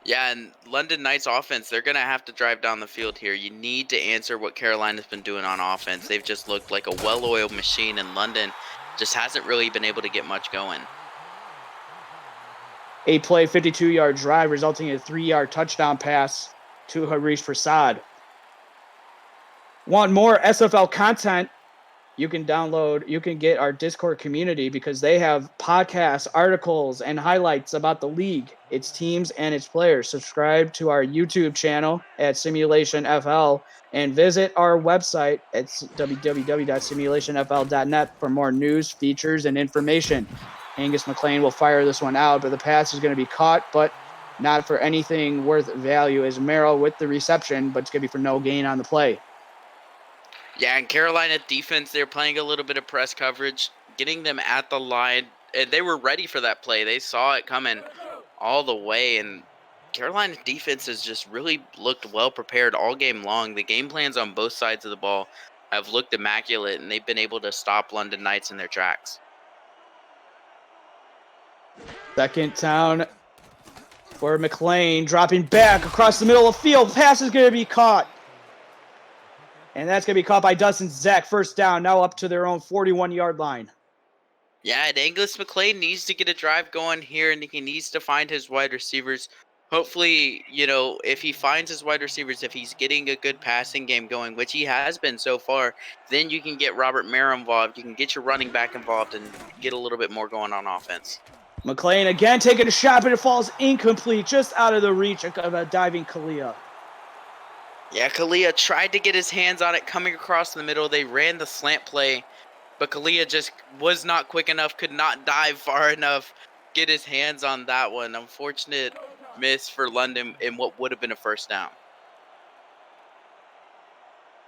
Yeah, and London Knights offense, they're going to have to drive down the field here. You need to answer what Carolina's been doing on offense. They've just looked like a well-oiled machine, and London just hasn't really been able to get much going. 8-play, 52-yard drive resulting in a 3-yard touchdown pass to Harish Prasad. Want more SFL content? You can get our Discord community because they have podcasts, articles, and highlights about the league, its teams, and its players. Subscribe to our YouTube channel at Simulationfl and visit our website at www.simulationfl.net for more news, features, and information. Angus McLean will fire this one out, but the pass is going to be caught, but not for anything worth value as Merrill with the reception, but it's going to be for no gain on the play. Yeah, and Carolina defense, they're playing a little bit of press coverage, getting them at the line. And they were ready for that play. They saw it coming all the way. And Carolina defense has just really looked well prepared all game long. The game plans on both sides of the ball have looked immaculate, and they've been able to stop London Knights in their tracks. Second down for McLean, dropping back across the middle of the field. Pass is going to be caught. And that's going to be caught by Dustin Zach. First down, now up to their own 41-yard line. Yeah, and Angus McLean needs to get a drive going here, and he needs to find his wide receivers. Hopefully, if he finds his wide receivers, if he's getting a good passing game going, which he has been so far, then you can get Robert Merrill involved. You can get your running back involved and get a little bit more going on offense. McLean again taking a shot, but it falls incomplete, just out of the reach of a diving Kalia. Yeah, Kalia tried to get his hands on it coming across the middle. They ran the slant play, but Kalia just was not quick enough, could not dive far enough, get his hands on that one. Unfortunate miss for London in what would have been a first down.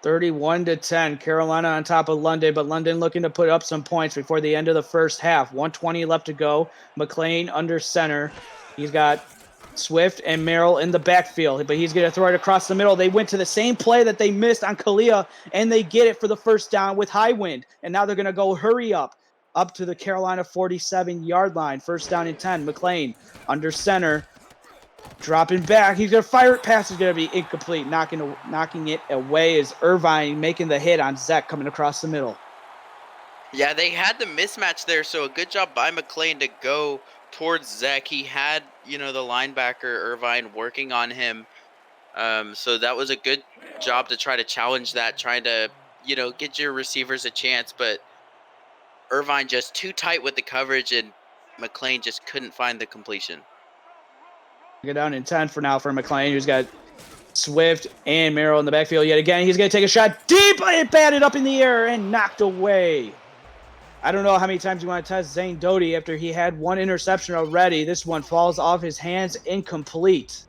31-10, Carolina on top of London, but London looking to put up some points before the end of the first half. 1:20 left to go. McLean under center. He's got Swift and Merrill in the backfield, but he's going to throw it across the middle. They went to the same play that they missed on Kalia, and they get it for the first down with high wind. And now they're going to go hurry up to the Carolina 47-yard line. First down and 10. McLean under center, dropping back. He's going to fire it. Pass is going to be incomplete. Knocking it away is Irvine making the hit on Zach coming across the middle. Yeah, they had the mismatch there, so a good job by McLean to go towards Zach. He had, the linebacker Irvine working on him. So that was a good job to try to challenge that, trying to, get your receivers a chance. But Irvine just too tight with the coverage, and McLean just couldn't find the completion. Go down in 10 for now for McLean, who's got Swift and Merrill in the backfield yet again. He's going to take a shot deep, but it batted up in the air and knocked away. I don't know how many times you want to test Zane Doty after he had one interception already. This one falls off his hands, incomplete.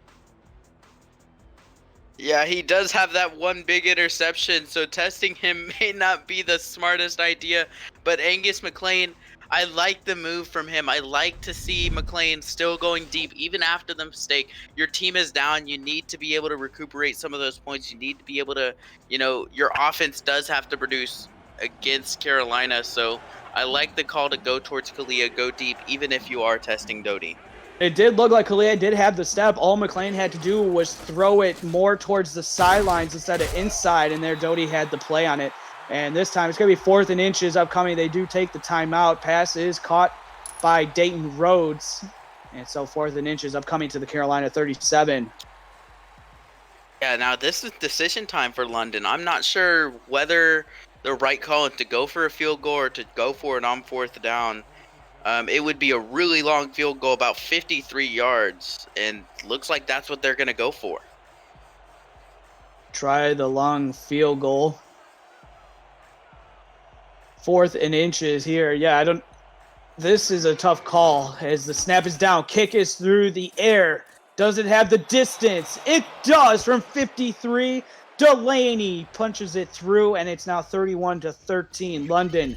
Yeah, he does have that one big interception, so testing him may not be the smartest idea. But Angus McLean, I like the move from him. I like to see McLean still going deep, even after the mistake. Your team is down. You need to be able to recuperate some of those points. You need to be able to, your offense does have to produce against Carolina. So I like the call to go towards Kalia, go deep, even if you are testing Doty. It did look like Kalia did have the step. All McLean had to do was throw it more towards the sidelines instead of inside, and there Doty had the play on it. And this time it's going to be 4th and inches upcoming. They do take the timeout. Pass is caught by Dayton Rhodes. And so 4th and inches upcoming to the Carolina 37. Yeah, now this is decision time for London. I'm not sure whether the right call is to go for a field goal or to go for it on 4th down. It would be a really long field goal, about 53 yards, and looks like that's what they're going to go for. Try the long field goal. 4th and inches here. Yeah, this is a tough call as the snap is down. Kick is through the air. Does it have the distance? It does from 53. Delaney punches it through, and it's now 31-13. London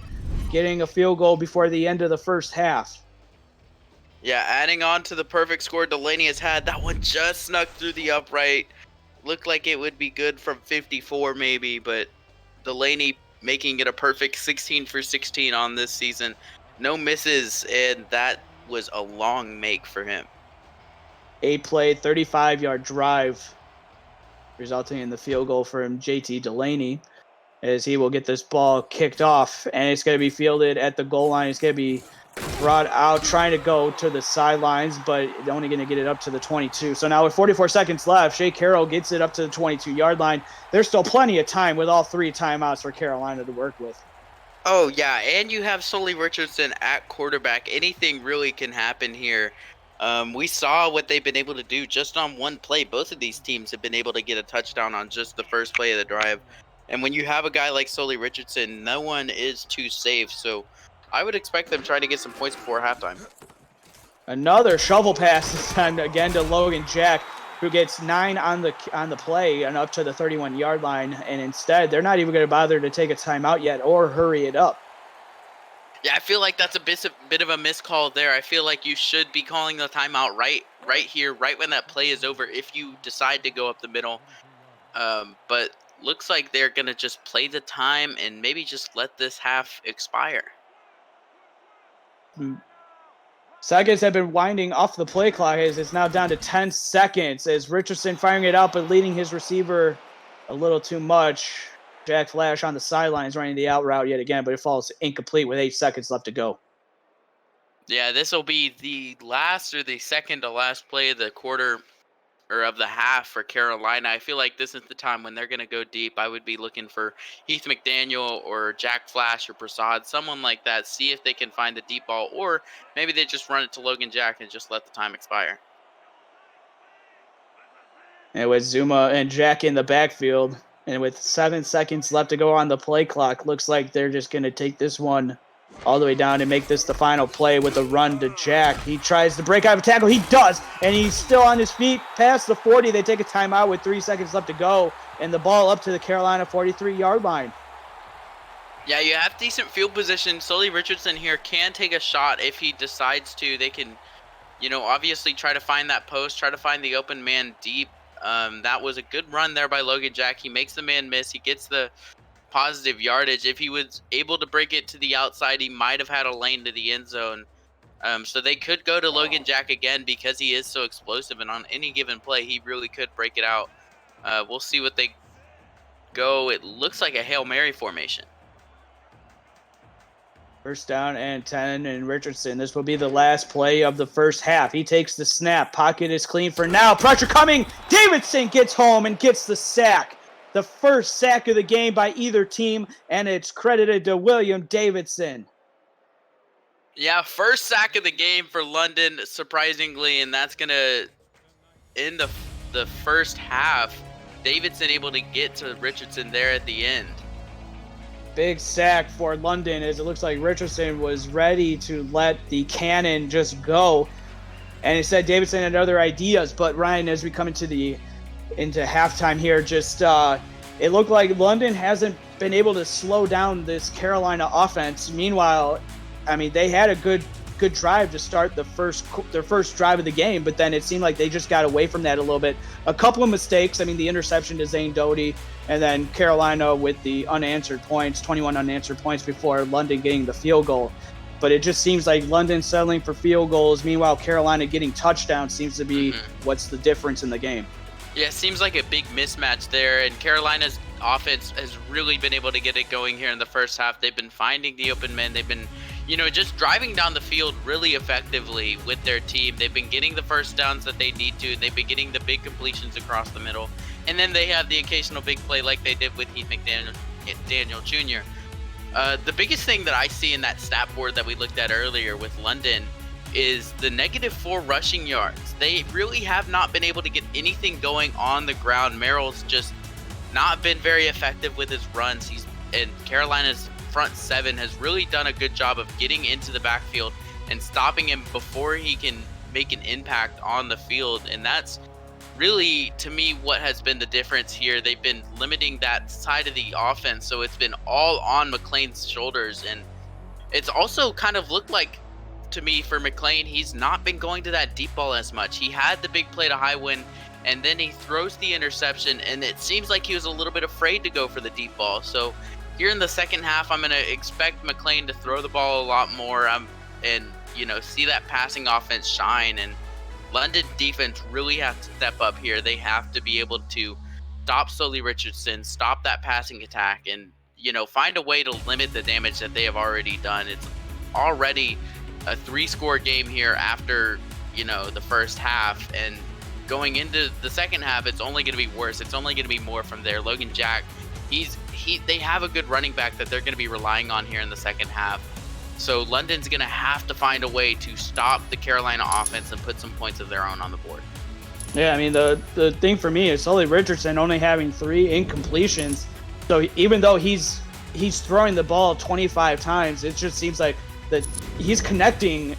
getting a field goal before the end of the first half. Yeah, adding on to the perfect score Delaney has had, that one just snuck through the upright. Looked like it would be good from 54 maybe, but Delaney making it a perfect 16 for 16 on this season. No misses, and that was a long make for him. 8-play, 35-yard drive, resulting in the field goal from JT Delaney, as he will get this ball kicked off, and it's going to be fielded at the goal line. It's going to be brought out, trying to go to the sidelines, but only going to get it up to the 22. So now with 44 seconds left, Shea Carroll gets it up to the 22-yard line. There's still plenty of time with all 3 timeouts for Carolina to work with. Oh, yeah, and you have Sully Richardson at quarterback. Anything really can happen here. We saw what they've been able to do just on one play. Both of these teams have been able to get a touchdown on just the first play of the drive. And when you have a guy like Sully Richardson, no one is too safe. So I would expect them trying to get some points before halftime. Another shovel pass this time again to Logan Jack, who gets 9 on the play and up to the 31-yard line. And instead, they're not even going to bother to take a timeout yet or hurry it up. Yeah, I feel like that's a bit of a miscall there. I feel like you should be calling the timeout right here, right when that play is over, if you decide to go up the middle. But looks like they're going to just play the time and maybe just let this half expire. Seconds have been winding off the play clock as it's now down to 10 seconds as Richardson firing it out but leading his receiver a little too much. Jack Flash on the sidelines running the out route yet again, but it falls incomplete with 8 seconds left to go. Yeah, this will be the last or the second to last play of the quarter or of the half for Carolina. I feel like this is the time when they're going to go deep. I would be looking for Heath McDaniel or Jack Flash or Prasad, someone like that, see if they can find the deep ball, or maybe they just run it to Logan Jack and just let the time expire. And with Zuma and Jack in the backfield, and with 7 seconds left to go on the play clock, looks like they're just going to take this one all the way down and make this the final play with a run to Jack. He tries to break out of a tackle. He does, and he's still on his feet past the 40. They take a timeout with 3 seconds left to go, and the ball up to the Carolina 43-yard line. Yeah, you have decent field position. Sully Richardson here can take a shot if he decides to. They can, obviously try to find that post, try to find the open man deep. That was a good run there by Logan Jack. He makes the man miss. He gets the positive yardage. If he was able to break it to the outside, he might have had a lane to the end zone. So they could go to Logan Jack again because he is so explosive, and on any given play, he really could break it out. We'll see what they go. It looks like a Hail Mary formation. First down and 10, and Richardson. This will be the last play of the first half. He takes the snap. Pocket is clean for now. Pressure coming. Davidson gets home and gets the sack. The first sack of the game by either team, and it's credited to William Davidson. Yeah, first sack of the game for London, surprisingly, and that's going to end the first half. Davidson able to get to Richardson there at the end. Big sack for London as it looks like Richardson was ready to let the cannon just go. And instead Davidson had other ideas. But Ryan, as we come into halftime here, just it looked like London hasn't been able to slow down this Carolina offense. Meanwhile, I mean, they had a good drive to start their first drive of the game, but then it seemed like they just got away from that a little bit. A couple of mistakes. I mean, the interception to Zane Doty, and then Carolina with the unanswered points, 21 unanswered points before London getting the field goal. but it just seems like London settling for field goals. Meanwhile, Carolina getting touchdowns seems to be what's the difference in the game. Yeah, it seems like a big mismatch there, and Carolina's offense has really been able to get it going here in the first half. They've been finding the open men. They've been, just driving down the field really effectively with their team. They've been getting the first downs that they need to. They've been getting the big completions across the middle. And then they have the occasional big play like they did with Heath McDaniel Jr. The biggest thing that I see in that stat board that we looked at earlier with London is the -4 rushing yards. They really have not been able to get anything going on the ground. Merrill's just not been very effective with his runs. And Carolina's front seven has really done a good job of getting into the backfield and stopping him before he can make an impact on the field. And that's really, to me, what has been the difference here. They've been limiting that side of the offense, so it's been all on McLean's shoulders. And it's also kind of looked like, to me, for McLean, he's not been going to that deep ball as much. He had the big play to Highwind, and then he throws the interception, and it seems like he was a little bit afraid to go for the deep ball. So here in the second half, I'm going to expect McLean to throw the ball a lot more and see that passing offense shine. And London defense really has to step up here. They have to be able to stop Sully Richardson, stop that passing attack, and find a way to limit the damage that they have already done. It's already a 3-score game here after the first half, and going into the second half, it's only going to be worse. It's only going to be more from there. Logan Jack, they have a good running back that they're going to be relying on here in the second half. So London's going to have to find a way to stop the Carolina offense and put some points of their own on the board. Yeah, I mean, the thing for me is Sully Richardson only having 3 incompletions. So even though he's throwing the ball 25 times, it just seems like that he's connecting,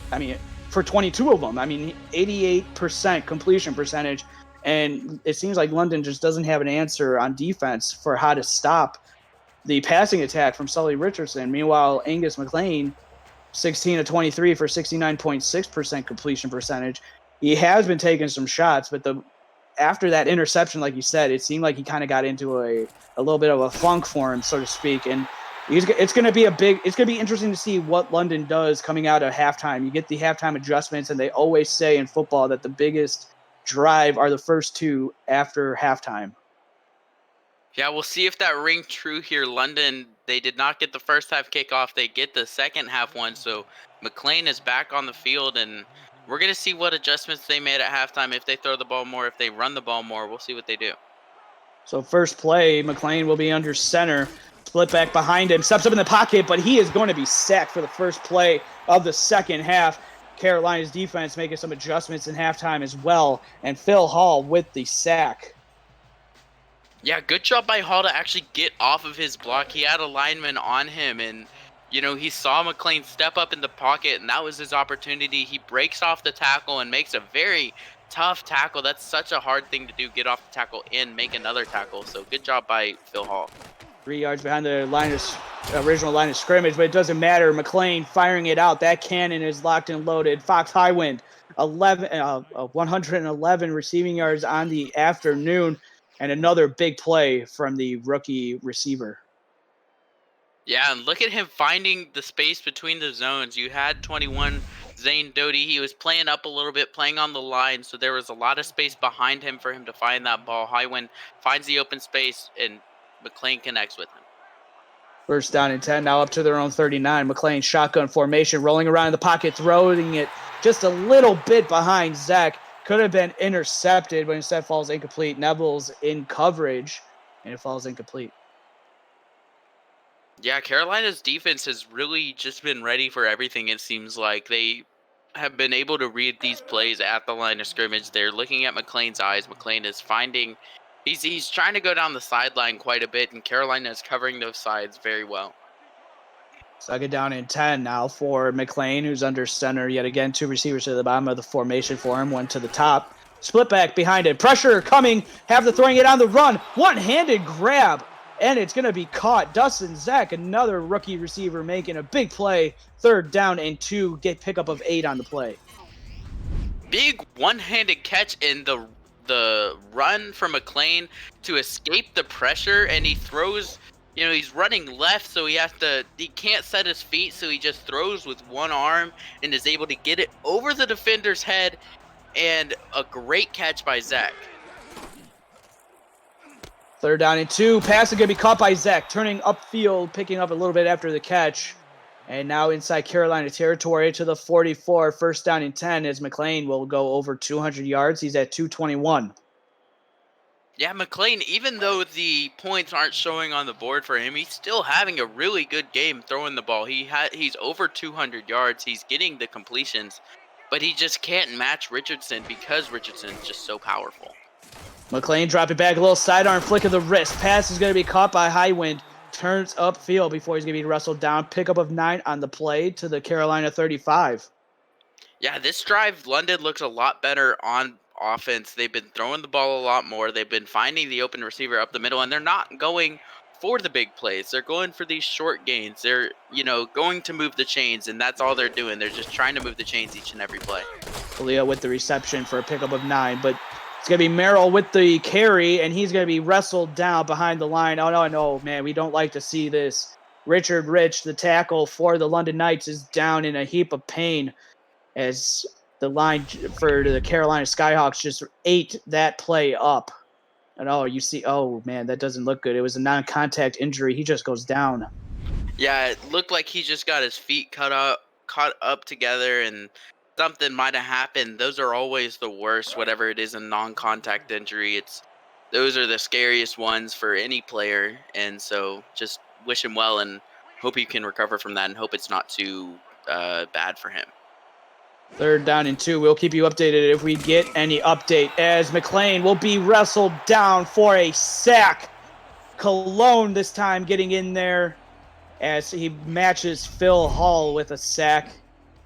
for 22 of them. 88% completion percentage. And it seems like London just doesn't have an answer on defense for how to stop the passing attack from Sully Richardson. Meanwhile, Angus McLean, 16 of 23 for 69.6% completion percentage. He has been taking some shots, but after that interception, like you said, it seemed like he kind of got into a little bit of a funk for him, so to speak. And it's going to be interesting to see what London does coming out of halftime. You get the halftime adjustments, and they always say in football that the biggest drive are the first 2 after halftime. Yeah, we'll see if that rings true here. London, they did not get the first half kickoff. They get the second half one, so McLean is back on the field, and we're going to see what adjustments they made at halftime. If they throw the ball more, if they run the ball more, we'll see what they do. So first play, McLean will be under center. Split back behind him, steps up in the pocket, but he is going to be sacked for the first play of the second half. Carolina's defense making some adjustments in halftime as well, and Phil Hall with the sack. Yeah, good job by Hall to actually get off of his block. He had a lineman on him, and he saw McLean step up in the pocket, and that was his opportunity. He breaks off the tackle and makes a very tough tackle. That's such a hard thing to do, get off the tackle and make another tackle. So good job by Phil Hall. 3 yards behind the original line of scrimmage, but it doesn't matter. McLean firing it out. That cannon is locked and loaded. Fox Highwind, 111 receiving yards on the afternoon, and another big play from the rookie receiver. Yeah, and look at him finding the space between the zones. You had 21, Zane Doty. He was playing up a little bit, playing on the line, so there was a lot of space behind him for him to find that ball. Highwind finds the open space, and McLean connects with him. First down and 10, now up to their own 39. McLean shotgun formation, rolling around in the pocket, throwing it just a little bit behind Zach. Could have been intercepted, but instead falls incomplete. Neville's in coverage, and it falls incomplete. Yeah, Carolina's defense has really just been ready for everything, it seems like. They have been able to read these plays at the line of scrimmage. They're looking at McLean's eyes. McLean is finding... He's trying to go down the sideline quite a bit, and Carolina is covering those sides very well. Second down and 10 now for McLean, who's under center. Yet again, 2 receivers to the bottom of the formation for him, 1 to the top. Split back behind it. Pressure coming. Have the throwing it on the run. One-handed grab. And it's going to be caught. Dustin Zach, another rookie receiver, making a big play. 3rd down and 2. Get pickup of 8 on the play. Big one-handed catch in the run from McLean to escape the pressure, and he throws You know, he's running left, so he can't set his feet, so he just throws with one arm and is able to get it over the defender's head, and a great catch by Zach. 3rd down and 2. Pass is going to be caught by Zach, turning upfield, picking up a little bit after the catch. And now inside Carolina territory to the 44. 1st down and 10 as McLean will go over 200 yards. He's at 221. Yeah, McLean, even though the points aren't showing on the board for him, he's still having a really good game throwing the ball. He's over 200 yards. He's getting the completions, but he just can't match Richardson because Richardson's just so powerful. McLean dropping back, a little sidearm flick of the wrist. Pass is going to be caught by Highwind. Turns upfield before he's going to be wrestled down. Pickup of 9 on the play to the Carolina 35. Yeah, this drive, London looks a lot better on offense. They've been throwing the ball a lot more. They've been finding the open receiver up the middle, and they're not going for the big plays. They're going for these short gains. They're, going to move the chains, and that's all they're doing. They're just trying to move the chains each and every play. Leo with the reception for a pickup of 9, but it's going to be Merrill with the carry, and he's going to be wrestled down behind the line. Oh, no, man, we don't like to see this. Richard Rich, the tackle for the London Knights, is down in a heap of pain as the line for the Carolina Skyhawks just ate that play up. And man, that doesn't look good. It was a non-contact injury. He just goes down. Yeah, it looked like he just got his feet caught up together, and something might have happened. Those are always the worst, whatever it is, a non-contact injury. Those are the scariest ones for any player, and so just wish him well and hope he can recover from that and hope it's not too bad for him. 3rd down and 2. We'll keep you updated if we get any update as McLean will be wrestled down for a sack. Cologne this time getting in there as he matches Phil Hall with a sack.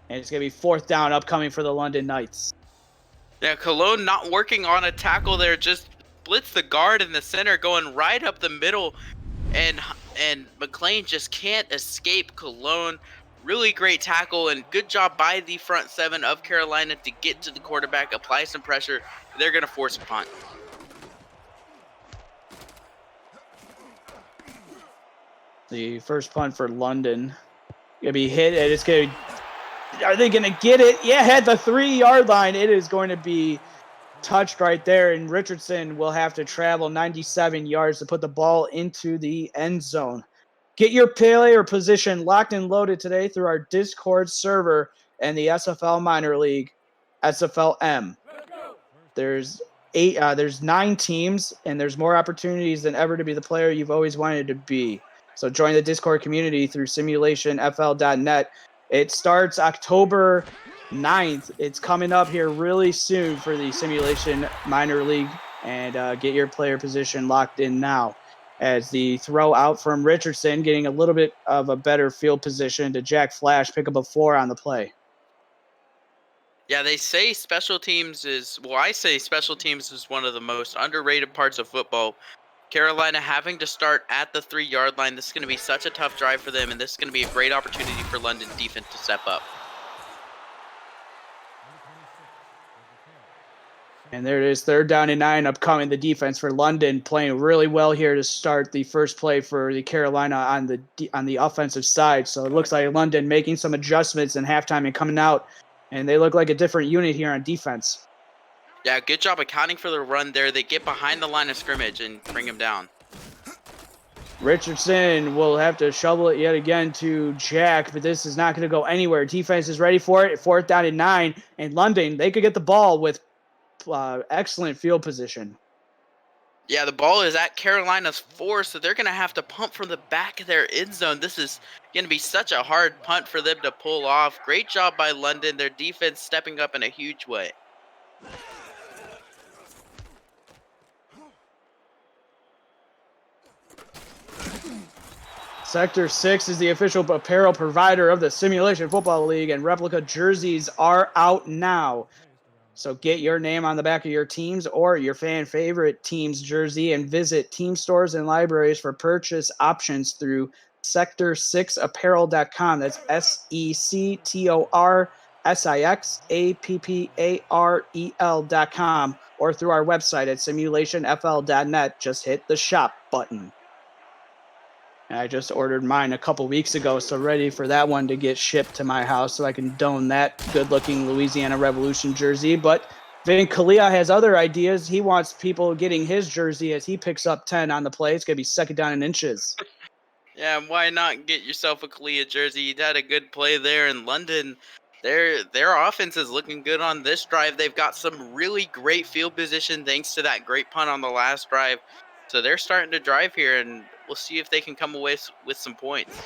And it's going to be 4th down upcoming for the London Knights. Yeah, Cologne not working on a tackle there, just blitz the guard in the center, going right up the middle. And McLean just can't escape Cologne. Really great tackle and good job by the front 7 of Carolina to get to the quarterback, apply some pressure. They're going to force a punt. The first punt for London. Going to be hit, and it's going to... Are they going to get it? Yeah, at the 3-yard line. It is going to be touched right there, and Richardson will have to travel 97 yards to put the ball into the end zone. Get your player position locked and loaded today through our Discord server and the SFL Minor League, SFLM. There's 9 teams, and there's more opportunities than ever to be the player you've always wanted to be. So join the Discord community through simulationfl.net. It starts October 9th. It's coming up here really soon for the Simulation Minor League, and get your player position locked in now. As the throw out from Richardson, getting a little bit of a better field position to Jack Flash, pick up a 4 on the play. Yeah, they say special teams I say special teams is one of the most underrated parts of football. Carolina having to start at the 3-yard line. This is going to be such a tough drive for them, and this is going to be a great opportunity for London defense to step up. And there it is, 3rd down and 9 upcoming. The defense for London playing really well here to start the first play for the Carolina on the offensive side. So it looks like London making some adjustments in halftime and coming out, and they look like a different unit here on defense. Yeah, good job accounting for the run there. They get behind the line of scrimmage and bring him down. Richardson will have to shovel it yet again to Jack, but this is not going to go anywhere. Defense is ready for it. 4th down and 9, and London, they could get the ball with excellent field position. Yeah, the ball is at Carolina's 4, so they're going to have to punt from the back of their end zone. This is going to be such a hard punt for them to pull off. Great job by London. Their defense stepping up in a huge way. Sector 6 is the official apparel provider of the Simulation Football League, and replica jerseys are out now. So get your name on the back of your team's or your fan favorite team's jersey and visit team stores and libraries for purchase options through sector6apparel.com. That's sectorSixapparel.com, or through our website at simulationfl.net. Just hit the shop button. And I just ordered mine a couple weeks ago, so ready for that one to get shipped to my house so I can don that good-looking Louisiana Revolution jersey. But Vin Kalia has other ideas. He wants people getting his jersey as he picks up 10 on the play. It's going to be second down in inches. Yeah, and why not get yourself a Kalia jersey? He had a good play there in London. Their offense is looking good on this drive. They've got some really great field position thanks to that great punt on the last drive. So they're starting to drive here, and we'll see if they can come away with some points.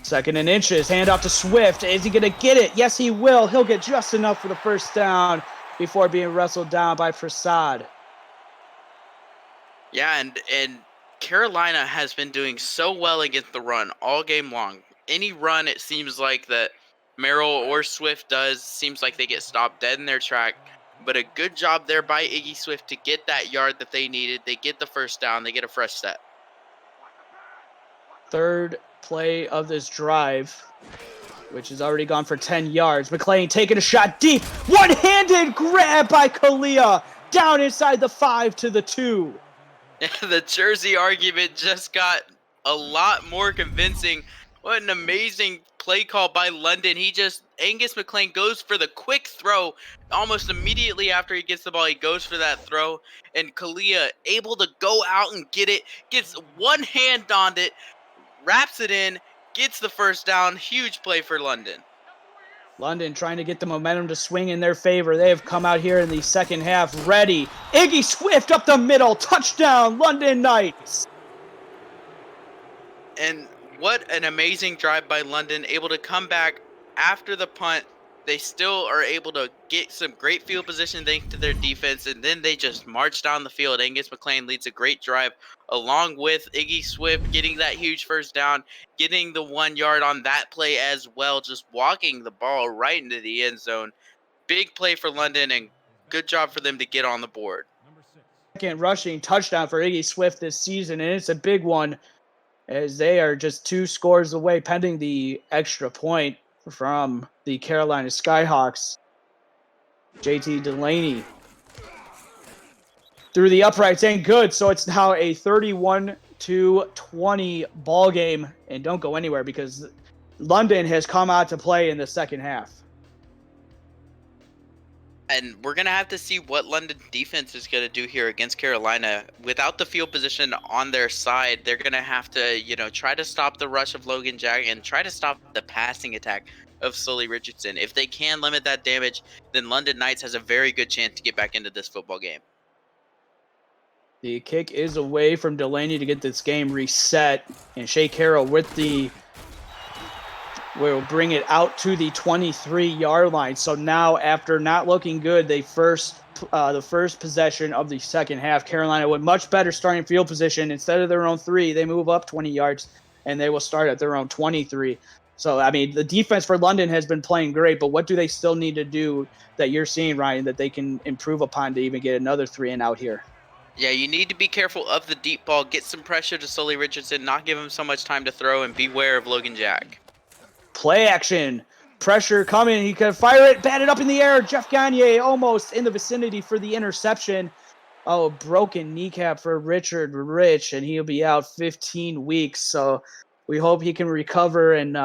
Second and inches, handoff to Swift. Is he going to get it? Yes, he will. He'll get just enough for the first down before being wrestled down by Prasad. Yeah, and Carolina has been doing so well against the run all game long. Any run, it seems like that Merrill or Swift does, seems like they get stopped dead in their track. But a good job there by Iggy Swift to get that yard that they needed. They get the first down. They get a fresh set. Third play of this drive, which has already gone for 10 yards. McClain taking a shot deep. One-handed grab by Kalia. Down inside the 5 to the 2. The jersey argument just got a lot more convincing. What an amazing play call by London. Angus McClain goes for the quick throw. Almost immediately after he gets the ball, he goes for that throw. And Kalia able to go out and get it. Gets one hand on it. Wraps it in. Gets the first down. Huge play for London. London trying to get the momentum to swing in their favor. They have come out here in the second half ready. Iggy Swift up the middle. Touchdown, London Knights. And what an amazing drive by London. Able to come back after the punt. They still are able to get some great field position thanks to their defense. And then they just march down the field. Angus McClain leads a great drive along with Iggy Swift getting that huge first down, getting the 1 yard on that play as well, just walking the ball right into the end zone. Big play for London and good job for them to get on the board. Second rushing touchdown for Iggy Swift this season, and it's a big one as they are just 2 scores away pending the extra point from the Carolina Skyhawks. JT Delaney through the uprights ain't good, so it's now a 31-20 ball game. And don't go anywhere because London has come out to play in the second half. And we're going to have to see what London defense is going to do here against Carolina. Without the field position on their side, they're going to have to, try to stop the rush of Logan Jack and try to stop the passing attack of Sully Richardson. If they can limit that damage, then London Knights has a very good chance to get back into this football game. The kick is away from Delaney to get this game reset. And Shea Carroll will bring it out to the 23-yard line. So now, after not looking good, the first possession of the second half, Carolina with much better starting field position. Instead of their own 3, they move up 20 yards, and they will start at their own 23. So, the defense for London has been playing great, but what do they still need to do that you're seeing, Ryan, that they can improve upon to even get another 3 and out here? Yeah, you need to be careful of the deep ball, get some pressure to Sully Richardson, not give him so much time to throw, and beware of Logan Jack. Play action. Pressure coming. He can fire it. Batted up in the air. Jeff Gagne almost in the vicinity for the interception. Oh, broken kneecap for Richard Rich, and he'll be out 15 weeks. So we hope he can recover, and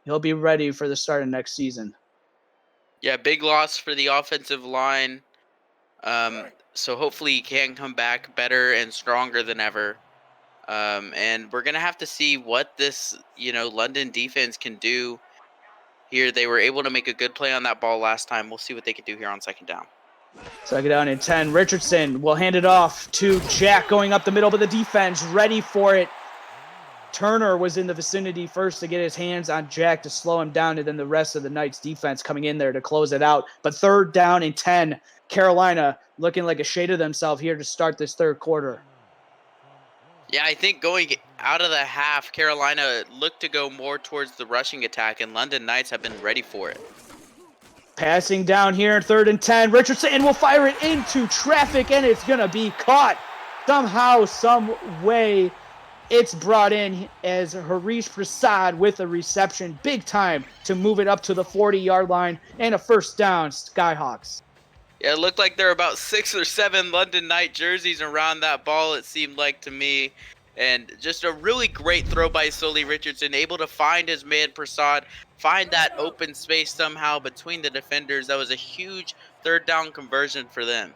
he'll be ready for the start of next season. Yeah, big loss for the offensive line. So hopefully he can come back better and stronger than ever. And we're going to have to see what this, London defense can do here. They were able to make a good play on that ball last time. We'll see what they can do here on second down. Second down and 10. Richardson will hand it off to Jack going up the middle, but the defense ready for it. Turner was in the vicinity first to get his hands on Jack to slow him down, and then the rest of the Knights defense coming in there to close it out. But third down and 10. Carolina looking like a shade of themselves here to start this third quarter. Yeah, I think going out of the half, Carolina looked to go more towards the rushing attack, and London Knights have been ready for it. Passing down here in third and 10. Richardson will fire it into traffic, and it's going to be caught. Somehow, some way, it's brought in as Harish Prasad with a reception. Big time to move it up to the 40-yard line and a first down, Skyhawks. Yeah, it looked like there were about 6 or 7 London Knight jerseys around that ball, it seemed like to me. And just a really great throw by Sully Richardson, able to find his man Prasad, find that open space somehow between the defenders. That was a huge third down conversion for them.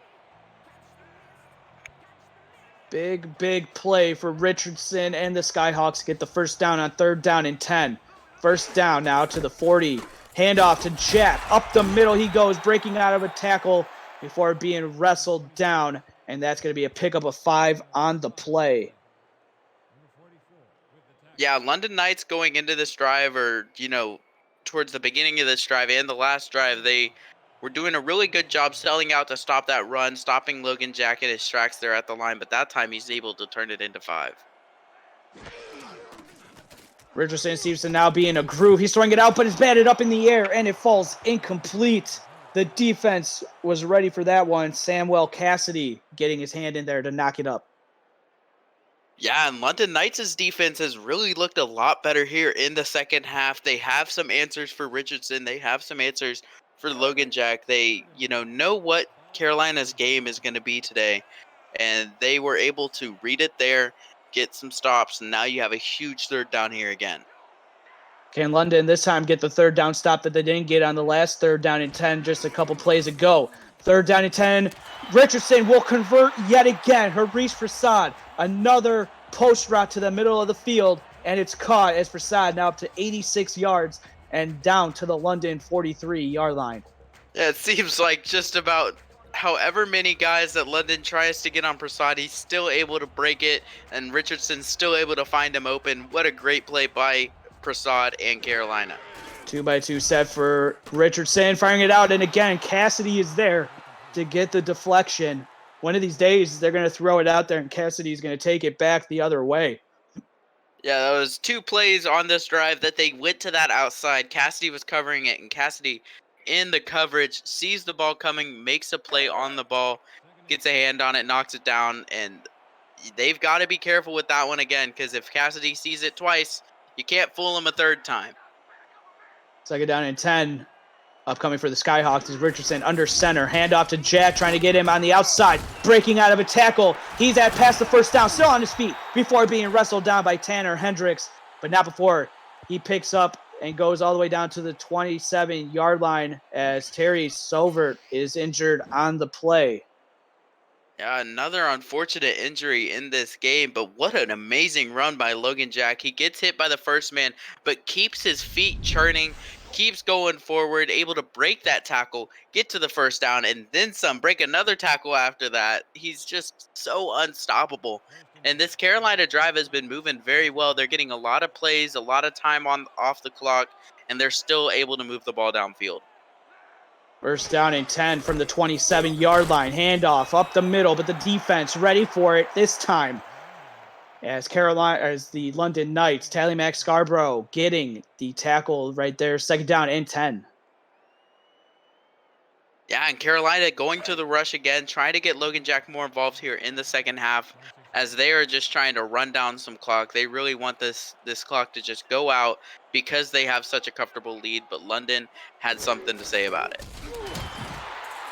Big play for Richardson and the Skyhawks get the first down on 3rd down and 10. First down now to the 40. Handoff to Jack. Up the middle he goes, breaking out of a tackle before being wrestled down. And that's going to be a pickup of 5 on the play. Yeah, London Knights going into this drive, or, towards the beginning of this drive and the last drive, they were doing a really good job selling out to stop that run, stopping Logan Jack in his tracks there at the line, but that time he's able to turn it into 5. Richardson seems to now be in a groove. He's throwing it out, but it's batted up in the air, and it falls incomplete. The defense was ready for that one. Samuel Cassidy getting his hand in there to knock it up. Yeah, and London Knights' defense has really looked a lot better here in the second half. They have some answers for Richardson. They have some answers for Logan Jack. They, know what Carolina's game is going to be today. And they were able to read it there, get some stops, and now you have a huge third down here again. Can London this time get the 3rd down stop that they didn't get on the last 3rd down and 10 just a couple plays ago? 3rd down and 10. Richardson will convert yet again. Harish Prasad, another post route to the middle of the field, and it's caught as Prasad now up to 86 yards and down to the London 43-yard line. Yeah, it seems like just about however many guys that London tries to get on Prasad, he's still able to break it, and Richardson's still able to find him open. What a great play by Prasad and Carolina. 2-by-2 set for Richardson, firing it out, and again, Cassidy is there to get the deflection. One of these days, they're going to throw it out there, and Cassidy's going to take it back the other way. Yeah, that was 2 plays on this drive that they went to that outside. Cassidy was covering it, and Cassidy in the coverage sees the ball coming, makes a play on the ball, gets a hand on it, knocks it down, and they've got to be careful with that one again, because if Cassidy sees it twice, you can't fool him a 3rd time. 2nd down and 10. Upcoming for the Skyhawks is Richardson under center. Handoff to Jack, trying to get him on the outside. Breaking out of a tackle. He's at past the 1st down, still on his feet before being wrestled down by Tanner Hendricks. But not before he picks up and goes all the way down to the 27-yard line as Terry Sovert is injured on the play. Yeah, another unfortunate injury in this game, but what an amazing run by Logan Jack. He gets hit by the first man, but keeps his feet churning, keeps going forward, able to break that tackle, get to the 1st down, and then some, break another tackle after that. He's just so unstoppable. And this Carolina drive has been moving very well. They're getting a lot of plays, a lot of time off the clock, and they're still able to move the ball downfield. 1st down and 10 from the 27-yard line. Handoff up the middle, but the defense ready for it this time. As the London Knights, Tally Max Scarborough getting the tackle right there. 2nd down and 10. Yeah, and Carolina going to the rush again, trying to get Logan Jack more involved here in the second half, as they are just trying to run down some clock. They really want this clock to just go out because they have such a comfortable lead, but London had something to say about it.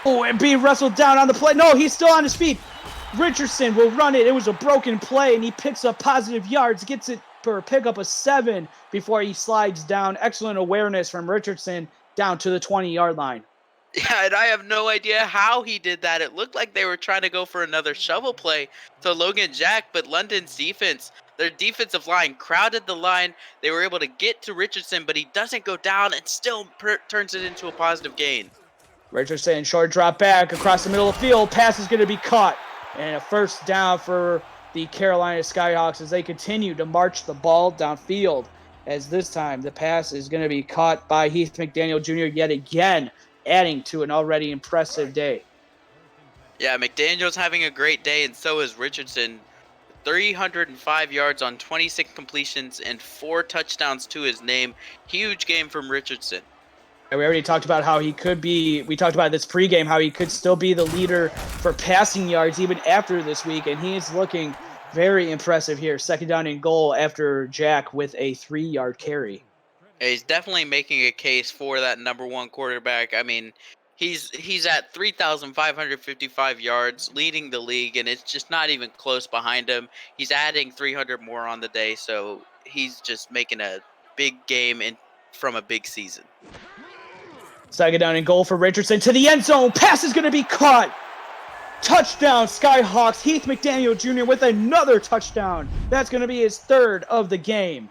Oh, and being wrestled down on the play. No, he's still on his feet. Richardson will run it. It was a broken play, and he picks up positive yards, gets it for a pickup of 7 before he slides down. Excellent awareness from Richardson down to the 20-yard line. Yeah, and I have no idea how he did that. It looked like they were trying to go for another shovel play to Logan Jack, but London's defense, their defensive line, crowded the line. They were able to get to Richardson, but he doesn't go down and still turns it into a positive gain. Richardson, short drop back across the middle of the field. Pass is going to be caught. And a 1st down for the Carolina Skyhawks as they continue to march the ball downfield. As this time the pass is going to be caught by Heath McDaniel Jr. yet again, adding to an already impressive day. Yeah, McDaniel's having a great day, and so is Richardson. 305 yards on 26 completions and 4 touchdowns to his name. Huge game from Richardson. We already talked about how he could be, we talked about this pregame, how he could still be the leader for passing yards even after this week, and he is looking very impressive here. 2nd down and goal after Jack with a 3-yard carry. Yeah, he's definitely making a case for that number 1 quarterback. I mean, He's at 3,555 yards, leading the league, and it's just not even close behind him. He's adding 300 more on the day, so he's just making a big game from a big season. Second down and goal for Richardson to the end zone. Pass is going to be caught. Touchdown, Skyhawks. Heath McDaniel Jr. with another touchdown. That's going to be his third of the game.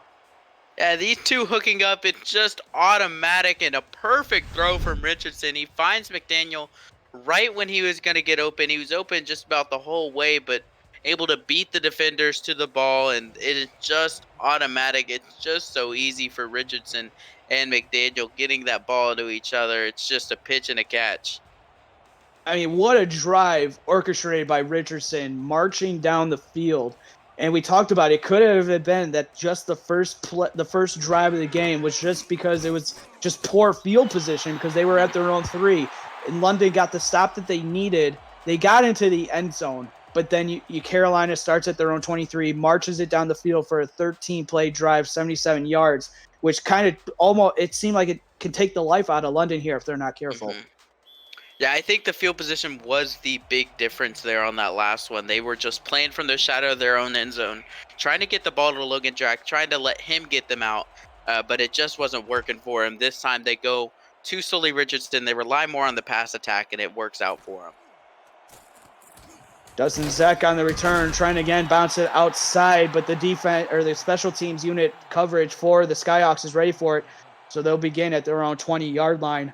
Yeah, these two hooking up, it's just automatic and a perfect throw from Richardson. He finds McDaniel right when he was going to get open. He was open just about the whole way, but able to beat the defenders to the ball, and it is just automatic. It's just so easy for Richardson and McDaniel getting that ball to each other. It's just a pitch and a catch. I mean, what a drive orchestrated by Richardson marching down the field. And we talked about it could have been that just the first drive of the game was just because it was just poor field position because they were at their own 3. And London got the stop that they needed. They got into the end zone, but then Carolina starts at their own 23, marches it down the field for a 13-play drive, 77 yards, which kind of almost it seemed like it can take the life out of London here if they're not careful. Mm-hmm. Yeah, I think the field position was the big difference there on that last one. They were just playing from the shadow of their own end zone, trying to get the ball to Logan Drack, trying to let him get them out, but it just wasn't working for him. This time they go to Sully Richardson. They rely more on the pass attack, and it works out for him. Dustin Zek on the return, trying to again bounce it outside, but the defense or the special teams unit coverage for the Skyhawks is ready for it, so they'll begin at their own 20-yard line.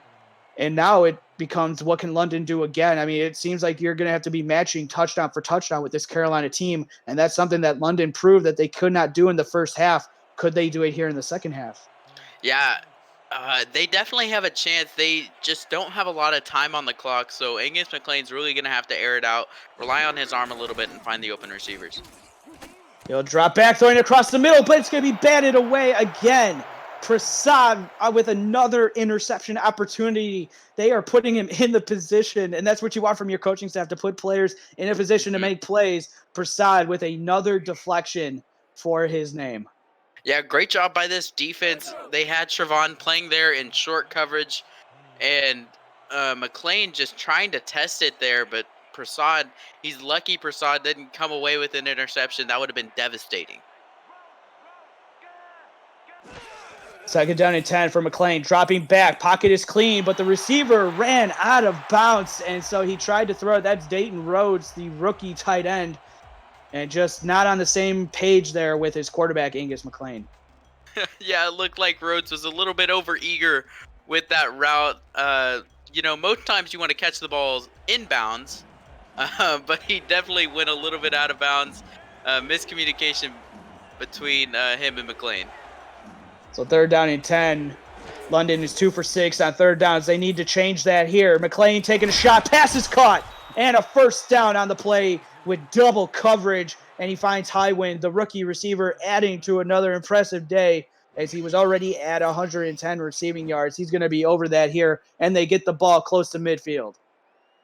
And now it becomes, what can London do again? I mean, it seems like you're going to have to be matching touchdown for touchdown with this Carolina team, and that's something that London proved that they could not do in the first half. Could they do it here in the second half? Yeah, they definitely have a chance. They just don't have a lot of time on the clock, so Angus McLean's really going to have to air it out, rely on his arm a little bit, and find the open receivers. He'll drop back, throwing across the middle, but it's going to be batted away again. Prasad with another interception opportunity. They are putting him in the position, and that's what you want from your coaching staff, to put players in a position to make plays. Prasad with another deflection for his name. Yeah, great job by this defense. They had Trevon playing there in short coverage, and McLean just trying to test it there, but Prasad, he's lucky Prasad didn't come away with an interception. That would have been devastating. Second down and 10 for McLean, dropping back. Pocket is clean, but the receiver ran out of bounds, and so he tried to throw it. That's Dayton Rhodes, the rookie tight end, and just not on the same page there with his quarterback, Angus McLean. Yeah, it looked like Rhodes was a little bit overeager with that route. Most times you want to catch the balls inbounds, but he definitely went a little bit out of bounds. Miscommunication between him and McLean. So third down and 10. London is 2 for 6 on third downs. They need to change that here. McLean taking a shot. Pass is caught. And a first down on the play with double coverage. And he finds Highwind, the rookie receiver, adding to another impressive day as he was already at 110 receiving yards. He's going to be over that here. And they get the ball close to midfield.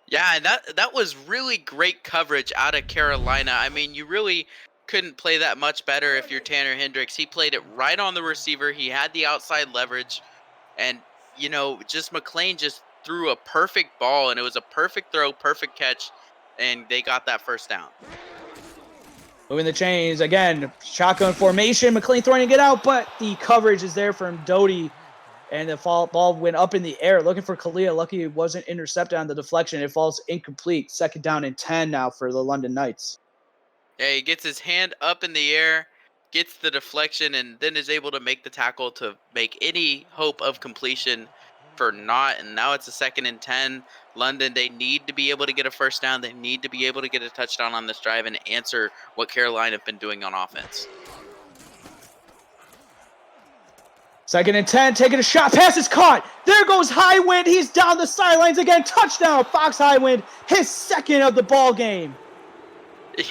Yeah, and that was really great coverage out of Carolina. I mean, you really couldn't play that much better if you're Tanner Hendricks. He played it right on the receiver. He had the outside leverage, and just McLean just threw a perfect ball, and it was a perfect throw, perfect catch, and they got that first down. Moving the chains again, shotgun formation. McLean throwing to get out, but the coverage is there from Doty, and the ball went up in the air, looking for Kalia. Lucky it wasn't intercepted on the deflection. It falls incomplete. Second down and 10 now for the London Knights. Yeah, he gets his hand up in the air, gets the deflection, and then is able to make the tackle to make any hope of completion for naught. And now it's a 2nd and 10. London, they need to be able to get a first down. They need to be able to get a touchdown on this drive and answer what Carolina have been doing on offense. 2nd and 10, taking a shot. Pass is caught. There goes Highwind. He's down the sidelines again. Touchdown, Fox Highwind. His second of the ball game.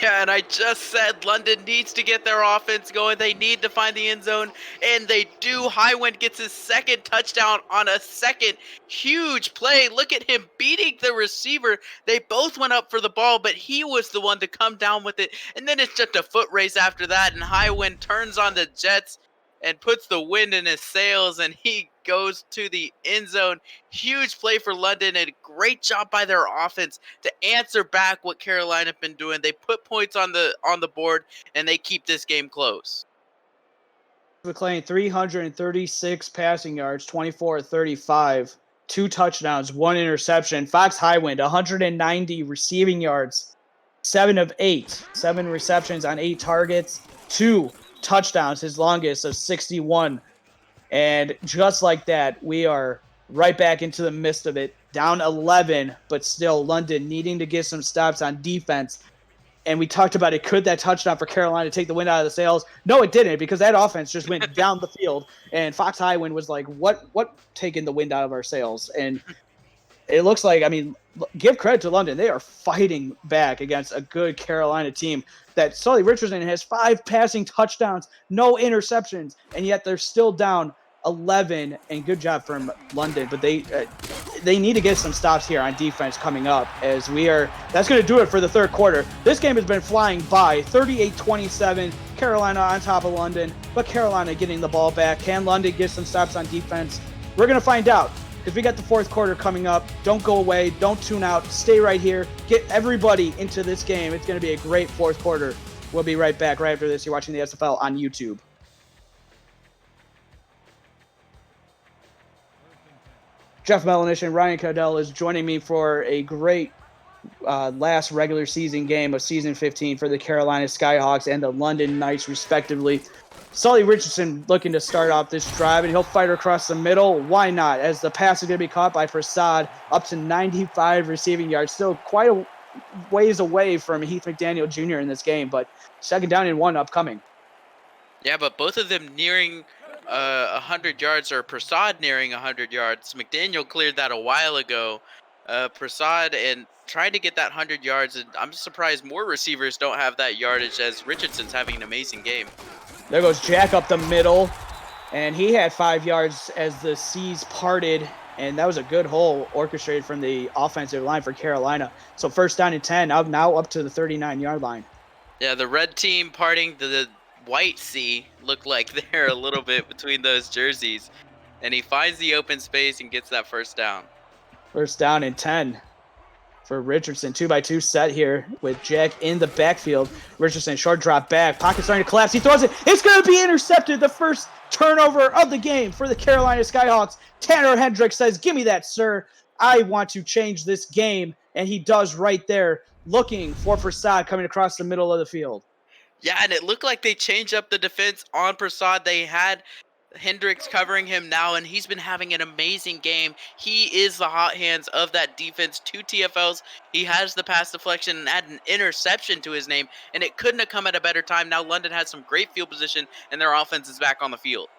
Yeah, and I just said London needs to get their offense going. They need to find the end zone, and they do. Highwind gets his second touchdown on a second huge play. Look at him beating the receiver. They both went up for the ball, but he was the one to come down with it. And then it's just a foot race after that, and Highwind turns on the Jets and puts the wind in his sails, and he goes to the end zone. Huge play for London, and great job by their offense to answer back what Carolina have been doing. They put points on the board, and they keep this game close. McLean, 336 passing yards, 24-35, 2 touchdowns, 1 interception. Fox Highwind, 190 receiving yards, 7 of 8, 7 receptions on 8 targets, 2 touchdowns, his longest of 61. And just like that, we are right back into the midst of it, down 11, but still London needing to get some stops on defense. And we talked about it. Could that touchdown for Carolina take the wind out of the sails? No, it didn't, because that offense just went down the field. And Fox Highwind was like, what taking the wind out of our sails? And it looks like, I mean, give credit to London. They are fighting back against a good Carolina team that Sully Richardson has 5 passing touchdowns, no interceptions, and yet they're still down 11. And good job from London. But they need to get some stops here on defense coming up, as that's going to do it for the third quarter. This game has been flying by, 38-27, Carolina on top of London, but Carolina getting the ball back. Can London get some stops on defense? We're going to find out, because we got the fourth quarter coming up. Don't go away. Don't tune out. Stay right here. Get everybody into this game. It's going to be a great fourth quarter. We'll be right back right after this. You're watching the SFL on YouTube. Jeff Melanish and Ryan Caudell is joining me for a great last regular season game of Season 15 for the Carolina Skyhawks and the London Knights, respectively. Sully Richardson looking to start off this drive, and he'll fire across the middle. Why not? As the pass is going to be caught by Prasad, up to 95 receiving yards. Still quite a ways away from Heath McDaniel Jr. in this game, but 2nd down and 1 upcoming. Yeah, but both of them nearing 100 yards, or Prasad nearing 100 yards. McDaniel cleared that a while ago. Prasad and trying to get that 100 yards, and I'm surprised more receivers don't have that yardage, as Richardson's having an amazing game. There goes Jack up the middle, and he had 5 yards as the seas parted, and that was a good hole orchestrated from the offensive line for Carolina. So 1st down and 10, now up to the 39-yard line. Yeah, the red team parting the white sea look like they're a little bit between those jerseys, and he finds the open space and gets that 1st down. 1st down and 10 for Richardson. 2-by-2 set here with Jack in the backfield. Richardson, short drop back. Pocket starting to collapse. He throws it. It's going to be intercepted. The first turnover of the game for the Carolina Skyhawks. Tanner Hendricks says, "Give me that, sir. I want to change this game." And he does right there, looking for Prasad coming across the middle of the field. Yeah, and it looked like they changed up the defense on Prasad. They had Hendricks covering him now, and he's been having an amazing game. He is the hot hands of that defense. 2 TFLs. He has the pass deflection and add an interception to his name, and it couldn't have come at a better time. Now London has some great field position, and their offense is back on the field.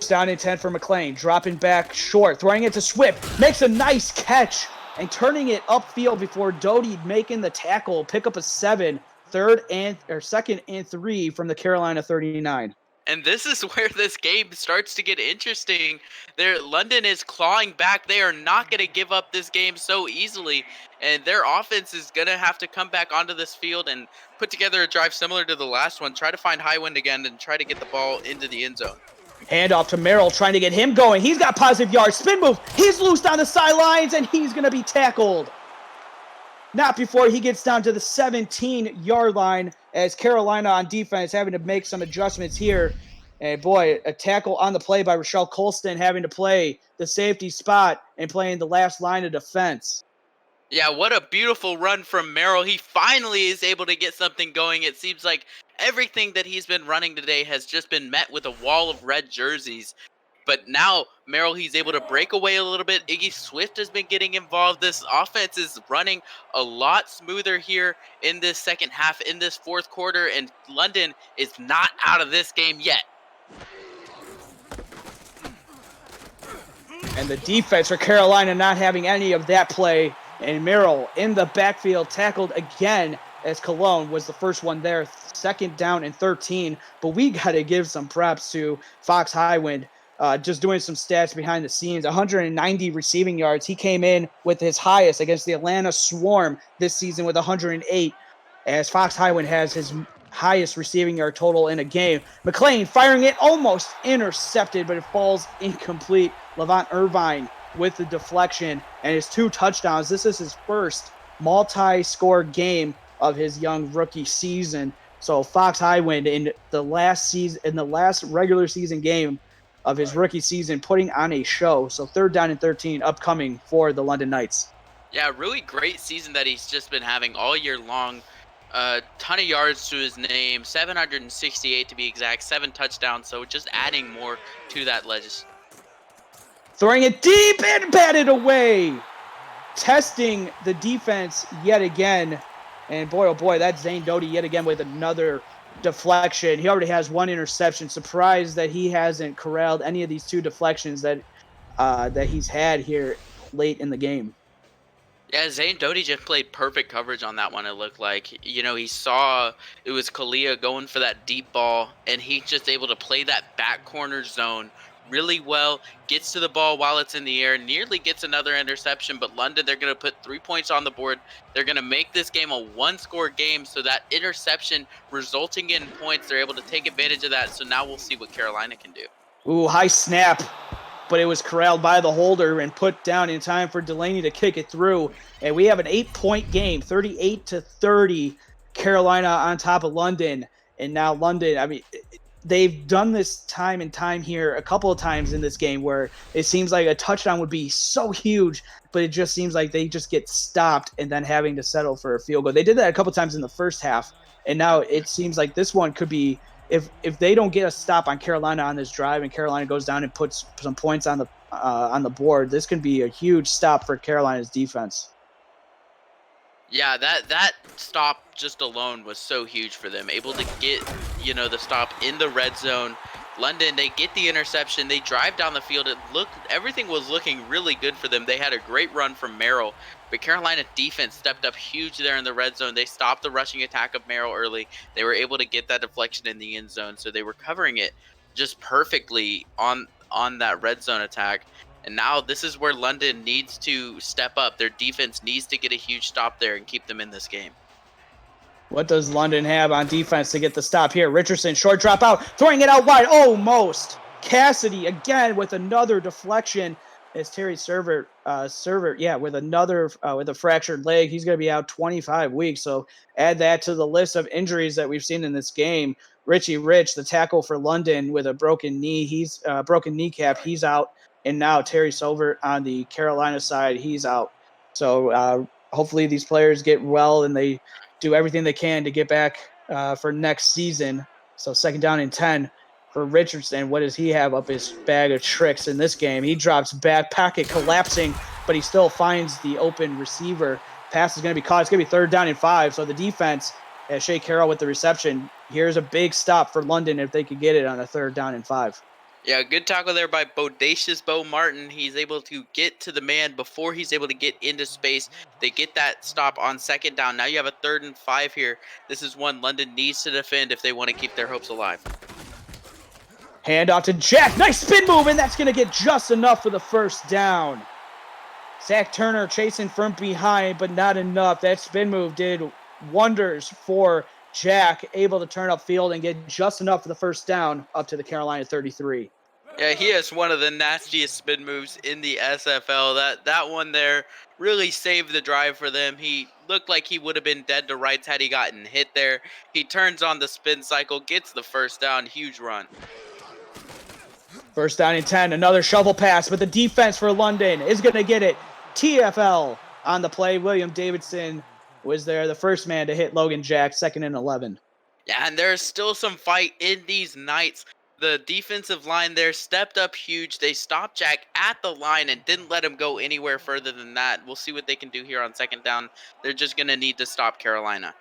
Down in 10 for McLean, dropping back short, throwing it to Swift, makes a nice catch, and turning it upfield before Doty making the tackle, pick up a 7, 2nd and 3 from the Carolina 39. And this is where this game starts to get interesting. London is clawing back. They are not going to give up this game so easily, and their offense is going to have to come back onto this field and put together a drive similar to the last one, try to find Highwind again and try to get the ball into the end zone. Handoff to Merrill, trying to get him going. He's got positive yards. Spin move. He's loose down the sidelines, and he's going to be tackled. Not before he gets down to the 17-yard line, as Carolina on defense having to make some adjustments here. And boy, a tackle on the play by Rochelle Colston, having to play the safety spot and playing the last line of defense. Yeah, what a beautiful run from Merrill. He finally is able to get something going. It seems like everything that he's been running today has just been met with a wall of red jerseys. But now, Merrill, he's able to break away a little bit. Iggy Swift has been getting involved. This offense is running a lot smoother here in this second half, in this fourth quarter, and London is not out of this game yet. And the defense for Carolina not having any of that play. And Merrill in the backfield, tackled again, as Cologne was the first one there. 2nd down and 13. But we got to give some props to Fox Highwind. Just doing some stats behind the scenes. 190 receiving yards. He came in with his highest against the Atlanta Swarm this season with 108, as Fox Highwind has his highest receiving yard total in a game. McLean firing it, almost intercepted, but it falls incomplete. Levant Irvine with the deflection and his 2 touchdowns. This is his first multi-score game of his young rookie season. So Fox Highwind in the last regular season game of his rookie season, putting on a show. So 3rd down and 13 upcoming for the London Knights. Yeah, really great season that he's just been having all year long. Ton of yards to his name, 768 to be exact, 7 touchdowns. So just adding more to that list. Throwing it deep and batted away. Testing the defense yet again. And boy, oh boy, that's Zane Doty yet again with another deflection. He already has 1 interception. Surprised that he hasn't corralled any of these 2 deflections that he's had here late in the game. Yeah, Zane Doty just played perfect coverage on that one, it looked like. You know, he saw it was Kalia going for that deep ball, and he's just able to play that back corner zone really well, gets to the ball while it's in the air, nearly gets another interception, but London, they're going to put 3 points on the board. They're going to make this game a 1-score game, so that interception resulting in points, they're able to take advantage of that, so now we'll see what Carolina can do. Ooh, high snap, but it was corralled by the holder and put down in time for Delaney to kick it through. And we have an 8-point game, 38-30, Carolina on top of London. And now London, I mean, they've done this time and time here a couple of times in this game where it seems like a touchdown would be so huge, but it just seems like they just get stopped and then having to settle for a field goal. They did that a couple of times in the first half, and now it seems like this one could be, if they don't get a stop on Carolina on this drive and Carolina goes down and puts some points on the board, this can be a huge stop for Carolina's defense. Yeah, that stop just alone was so huge for them. Able to get, you know, the stop in the red zone. London, they get the interception. They drive down the field. Everything was looking really good for them. They had a great run from Merrill, but Carolina defense stepped up huge there in the red zone. They stopped the rushing attack of Merrill early. They were able to get that deflection in the end zone, so they were covering it just perfectly on that red zone attack. And now this is where London needs to step up. Their defense needs to get a huge stop there and keep them in this game. What does London have on defense to get the stop here? Richardson, short drop out, throwing it out wide, almost. Cassidy again with another deflection. It's Terry Servert, with a fractured leg. He's going to be out 25 weeks. So add that to the list of injuries that we've seen in this game. Richie Rich, the tackle for London, with a broken knee. He's broken kneecap. He's out. And now Terry Silver on the Carolina side, he's out. So hopefully these players get well and they do everything they can to get back for next season. So 2nd down and 10 for Richardson. What does he have up his bag of tricks in this game? He drops back, pocket collapsing, but he still finds the open receiver. Pass is going to be caught. It's going to be 3rd down and 5. So the defense, Shea Carroll with the reception. Here's a big stop for London if they could get it on a 3rd down and 5. Yeah, good tackle there by Bodacious Bo Martin. He's able to get to the man before he's able to get into space. They get that stop on 2nd down. Now you have a 3rd and 5 here. This is one London needs to defend if they want to keep their hopes alive. Hand off to Jack. Nice spin move, and that's going to get just enough for the 1st down. Zach Turner chasing from behind, but not enough. That spin move did wonders for Jack, able to turn upfield and get just enough for the 1st down up to the Carolina 33. Yeah, he has one of the nastiest spin moves in the SFL. That one there really saved the drive for them. He looked like he would have been dead to rights had he gotten hit there. He turns on the spin cycle, gets the 1st down, huge run. 1st down and 10, another shovel pass, but the defense for London is going to get it. TFL on the play. William Davidson was there, the first man to hit Logan Jack, 2nd and 11. Yeah, and there's still some fight in these Knights. The defensive line there stepped up huge. They stopped Jack at the line and didn't let him go anywhere further than that. We'll see what they can do here on 2nd down. They're just going to need to stop Carolina.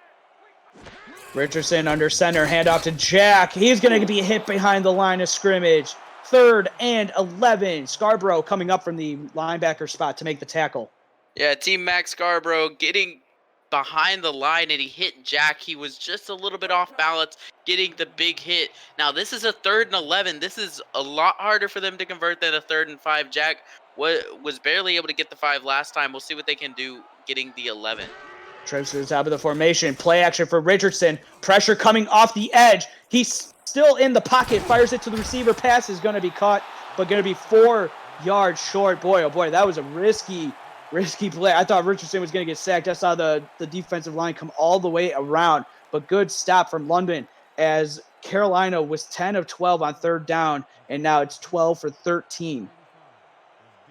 Richardson under center, handoff to Jack. He's going to be hit behind the line of scrimmage. 3rd and 11. Scarborough coming up from the linebacker spot to make the tackle. Yeah, Team Max Scarborough getting behind the line, and he hit Jack. He was just a little bit off balance, getting the big hit. Now, this is a 3rd and 11. This is a lot harder for them to convert than a 3rd and 5. Jack was barely able to get the 5 last time. We'll see what they can do getting the 11. Trips to the top of the formation. Play action for Richardson. Pressure coming off the edge. He's still in the pocket. Fires it to the receiver. Pass is going to be caught, but going to be 4 yards short. Boy, oh boy, that was a risky play. I thought Richardson was going to get sacked. I saw the defensive line come all the way around, but good stop from London as Carolina was 10 of 12 on third down, and now it's 12 for 13.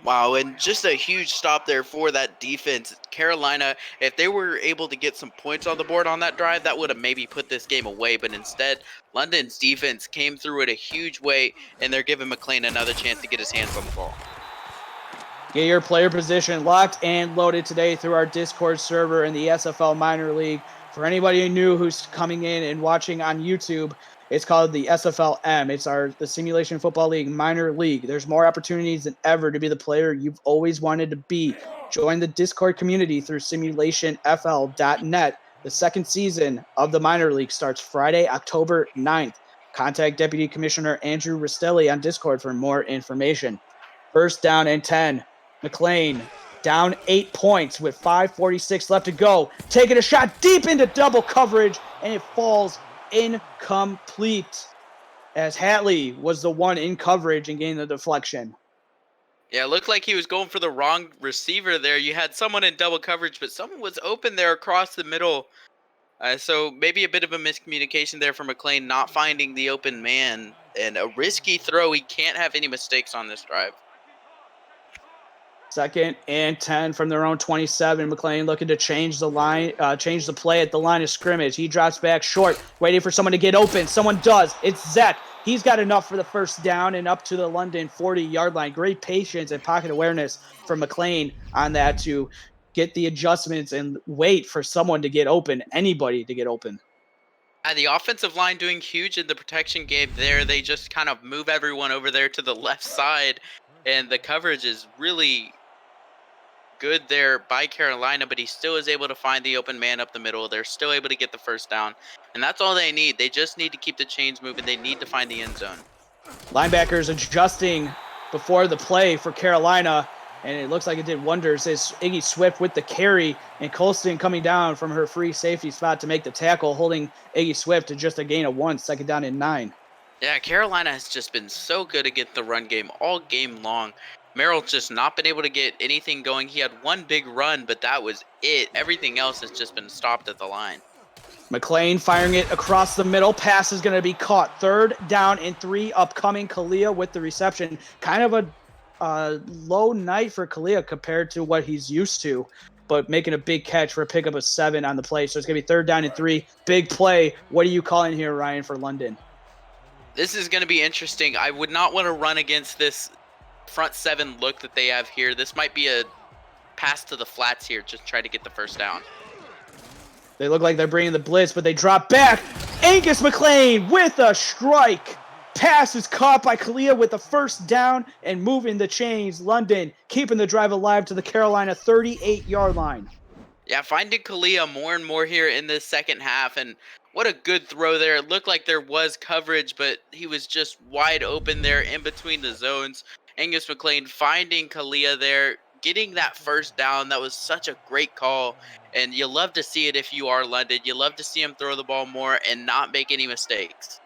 Wow, and just a huge stop there for that defense. Carolina, if they were able to get some points on the board on that drive, that would have maybe put this game away. But instead, London's defense came through in a huge way, and they're giving McLean another chance to get his hands on the ball. Get your player position locked and loaded today through our Discord server in the SFL Minor League. For anybody new who's coming in and watching on YouTube, it's called the SFLM. It's the Simulation Football League Minor League. There's more opportunities than ever to be the player you've always wanted to be. Join the Discord community through simulationfl.net. The second season of the Minor League starts Friday, October 9th. Contact Deputy Commissioner Andrew Rastelli on Discord for more information. First down and 10. McLean down 8 points with 5:46 left to go. Taking a shot deep into double coverage, and it falls incomplete as Hatley was the one in coverage and getting the deflection. Yeah, it looked like he was going for the wrong receiver there. You had someone in double coverage, but someone was open there across the middle. So maybe a bit of a miscommunication there for McLean, not finding the open man. And a risky throw. He can't have any mistakes on this drive. Second and 10 from their own 27. McLean looking to change the play at the line of scrimmage. He drops back short, waiting for someone to get open. Someone does. It's Zach. He's got enough for the first down and up to the London 40-yard line. Great patience and pocket awareness from McLean on that to get the adjustments and wait for someone to get open, anybody to get open. The offensive line doing huge in the protection game there. They just kind of move everyone over there to the left side, and the coverage is really good there by Carolina, but he still is able to find the open man up the middle. They're still able to get the first down, and that's all they need. They just need to keep the chains moving. They need to find the end zone. Linebackers adjusting before the play for Carolina, and it looks like it did wonders. It's Iggy Swift with the carry, and Colston coming down from her free safety spot to make the tackle, holding Iggy Swift to just a gain of 1, second down and 9. Yeah, Carolina has just been so good against the run game all game long. Merrill's just not been able to get anything going. He had one big run, but that was it. Everything else has just been stopped at the line. McLean firing it across the middle. Pass is going to be caught. Third down and 3 upcoming. Kalia with the reception. Kind of a low night for Kalia compared to what he's used to, but making a big catch for a pickup of 7 on the play. So it's going to be third down and 3. Big play. What are you calling here, Ryan, for London? This is going to be interesting. I would not want to run against this front 7 look that they have here. This might be a pass to the flats here, just try to get the first down. They look like they're bringing the blitz, but they drop back. Angus McLean with a strike. Pass is caught by Kalia with the first down and moving the chains. London keeping the drive alive to the Carolina 38-yard line. Yeah, finding Kalia more and more here in the second half, and what a good throw there. It looked like there was coverage, but he was just wide open there in between the zones. Angus McLean finding Kalia there, getting that first down. That was such a great call, and you love to see it if you are London. You love to see him throw the ball more and not make any mistakes.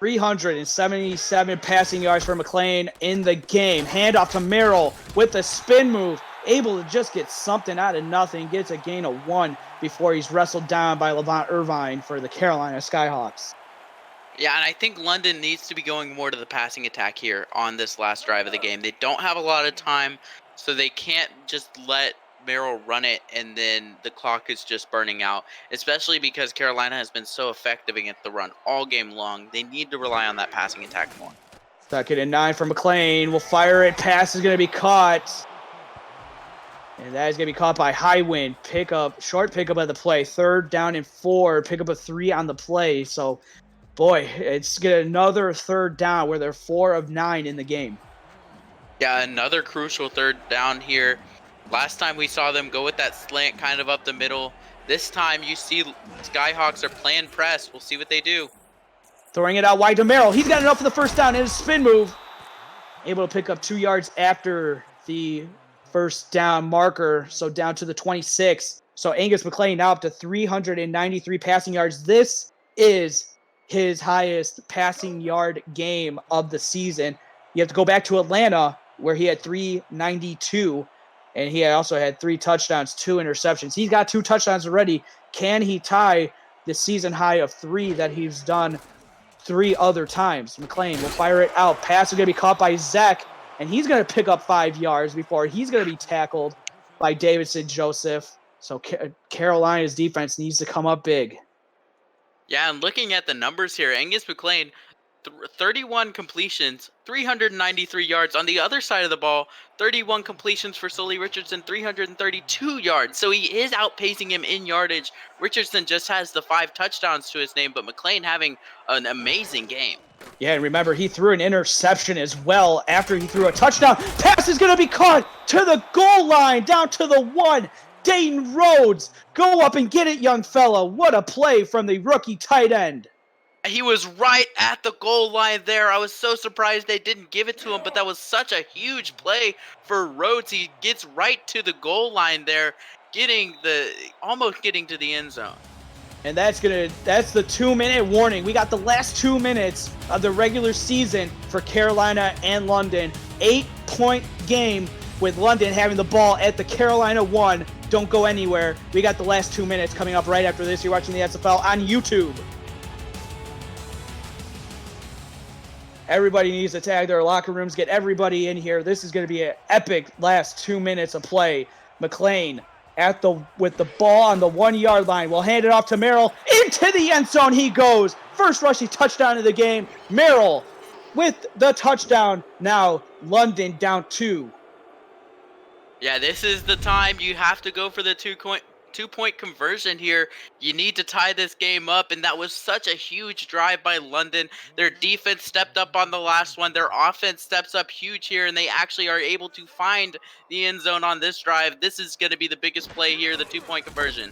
377 passing yards for McLean in the game. Handoff to Merrill with a spin move. Able to just get something out of nothing. Gets a gain of 1 before he's wrestled down by Levant Irvine for the Carolina Skyhawks. Yeah, and I think London needs to be going more to the passing attack here on this last drive of the game. They don't have a lot of time, so they can't just let Merrill run it and then the clock is just burning out, especially because Carolina has been so effective against the run all game long. They need to rely on that passing attack more. Second and 9 for McLean. Will fire it. Pass is going to be caught. And that is going to be caught by Highwind. Short pickup of the play. Third down and 4. Pickup of 3 on the play. So, boy, it's get another third down where they're 4 of 9 in the game. Yeah, another crucial third down here. Last time we saw them go with that slant kind of up the middle. This time you see Skyhawks are playing press. We'll see what they do. Throwing it out wide to Merrill. He's got enough for the first down in a spin move. Able to pick up 2 yards after the first down marker. So down to the 26. So Angus McLean now up to 393 passing yards. This is his highest passing yard game of the season. You have to go back to Atlanta where he had 392, and he also had 3 touchdowns, 2 interceptions. He's got 2 touchdowns already. Can he tie the season high of 3 that he's done 3 other times? McLean will fire it out. Pass is going to be caught by Zach, and he's going to pick up 5 yards before he's going to be tackled by Davidson Joseph. So Carolina's defense needs to come up big. Yeah, and looking at the numbers here, Angus McLean, 31 completions, 393 yards. On the other side of the ball, 31 completions for Sully Richardson, 332 yards. So he is outpacing him in yardage. Richardson just has the 5 touchdowns to his name, but McLean having an amazing game. Yeah, and remember, he threw an interception as well after he threw a touchdown. Pass is going to be caught to the goal line, down to the 1. Dayton Rhodes, go up and get it, young fella. What a play from the rookie tight end. He was right at the goal line there. I was so surprised they didn't give it to him, but that was such a huge play for Rhodes. He gets right to the goal line there, almost getting to the end zone. And that's the 2-minute warning. We got the last 2 minutes of the regular season for Carolina and London. 8-point game with London having the ball at the Carolina 1. Don't go anywhere. We got the last 2 minutes coming up right after this. You're watching the SFL on YouTube. Everybody needs to tag their locker rooms. Get everybody in here. This is going to be an epic last 2 minutes of play. McLean with the ball on the 1-yard line. We'll hand it off to Merrill. Into the end zone he goes. First rushing touchdown of the game. Merrill with the touchdown. Now London down 2. Yeah, this is the time you have to go for the two-point conversion here. You need to tie this game up, and that was such a huge drive by London. Their defense stepped up on the last one. Their offense steps up huge here, and they actually are able to find the end zone on this drive. This is going to be the biggest play here, the two-point conversion.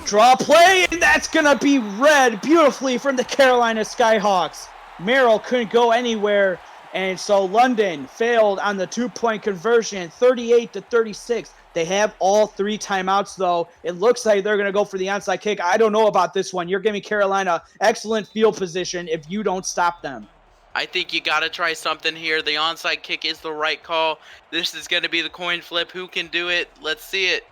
Draw play, and that's going to be read beautifully from the Carolina Skyhawks. Merrill couldn't go anywhere, and so London failed on the 2-point conversion, 38-36. They have all 3 timeouts, though. It looks like they're going to go for the onside kick. I don't know about this one. You're giving Carolina excellent field position if you don't stop them. I think you got to try something here. The onside kick is the right call. This is going to be the coin flip. Who can do it? Let's see it.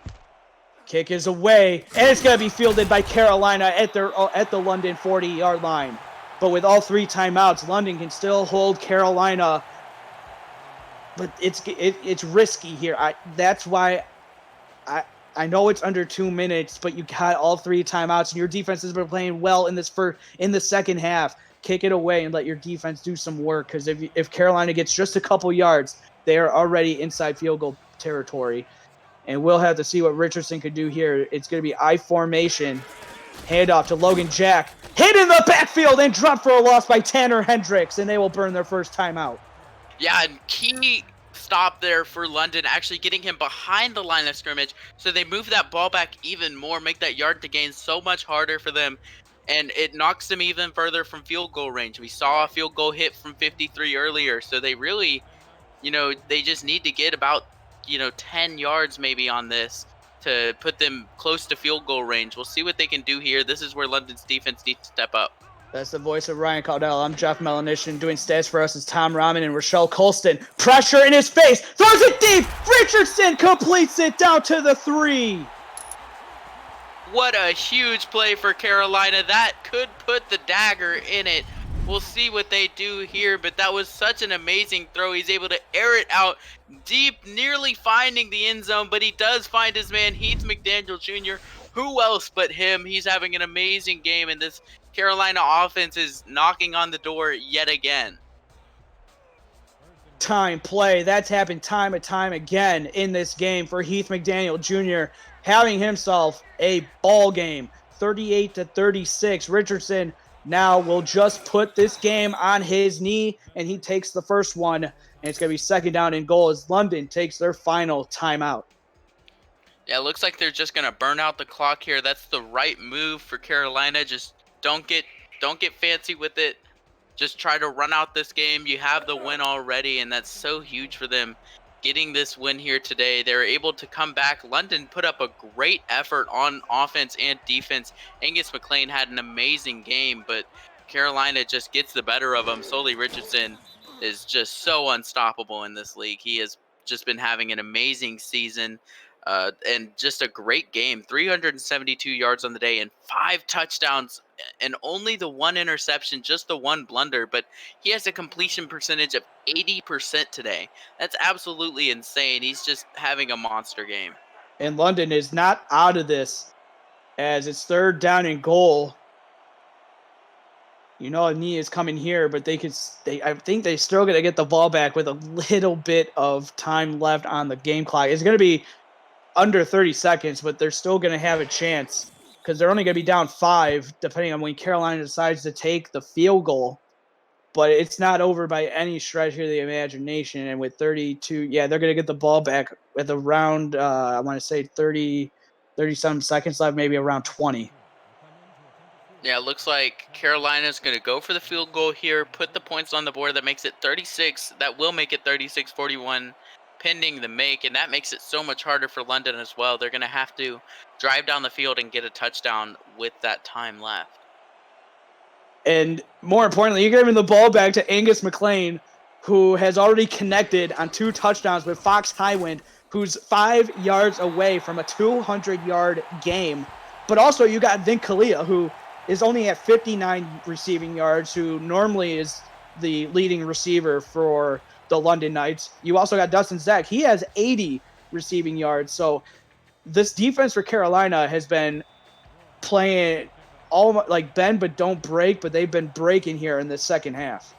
Kick is away, and it's going to be fielded by Carolina at the London 40-yard line. But with all 3 timeouts, London can still hold Carolina. But it's risky here. That's why I know it's under 2 minutes, but you got all 3 timeouts, and your defense has been playing well in the second half. Kick it away and let your defense do some work, because if Carolina gets just a couple yards, they are already inside field goal territory. And we'll have to see what Richardson could do here. It's going to be I formation. Handoff to Logan Jack. Hit in the backfield and dropped for a loss by Tanner Hendricks, and they will burn their first timeout. Yeah, and key stop there for London, actually getting him behind the line of scrimmage, so they move that ball back even more, make that yard to gain so much harder for them, and it knocks them even further from field goal range. We saw a field goal hit from 53 earlier, so they really, they just need to get about, 10 yards maybe on this to put them close to field goal range. We'll see what they can do here. This is where London's defense needs to step up. That's the voice of Ryan Caudell. I'm Jeff Melanishin. Doing stats for us is Tom Rahman and Rochelle Colston. Pressure in his face. Throws it deep. Richardson completes it down to the 3. What a huge play for Carolina. That could put the dagger in it. We'll see what they do here, but that was such an amazing throw. He's able to air it out deep, nearly finding the end zone, but he does find his man, Heath McDaniel Jr. Who else but him? He's having an amazing game, and this Carolina offense is knocking on the door yet again. Time play. That's happened time and time again in this game for Heath McDaniel Jr. having himself a ball game. 38-36. Richardson now will just put this game on his knee, and he takes the first one, and it's going to be second down and goal as London takes their final timeout. Yeah, it looks like they're just going to burn out the clock here. That's the right move for Carolina. Just don't get fancy with it. Just try to run out this game. You have the win already, and that's so huge for them. getting this win here today. They were able to come back. London put up a great effort on offense and defense. Angus McLean had an amazing game, but Carolina just gets the better of them. Sully Richardson is just so unstoppable in this league. He has just been having an amazing season. And just a great game. 372 yards on the day and 5 touchdowns and only the 1 interception, just the 1 blunder. But he has a completion percentage of 80% today. That's absolutely insane. He's just having a monster game. And London is not out of this as it's 3rd down and goal. You know, a knee is coming here, but I think they still gonna get the ball back with a little bit of time left on the game clock. It's gonna be under 30 seconds, but they're still going to have a chance because they're only going to be down 5 depending on when Carolina decides to take the field goal. But it's not over by any stretch of the imagination. And with 32, they're going to get the ball back with around, I want to say 30-some seconds left, maybe around 20. Yeah, it looks like Carolina's going to go for the field goal here, put the points on the board. That makes it 36. That will make it 36-41. Pending the make, and that makes it so much harder for London as well. They're going to have to drive down the field and get a touchdown with that time left. And more importantly, you're giving the ball back to Angus McLean, who has already connected on 2 touchdowns with Fox Highwind, who's 5 yards away from a 200-yard game. But also you got Vin Kalia, who is only at 59 receiving yards, who normally is the leading receiver for the London Knights. You also got Dustin Zach. He has 80 receiving yards. So this defense for Carolina has been playing all like bend but don't break, but they've been breaking here in the second half.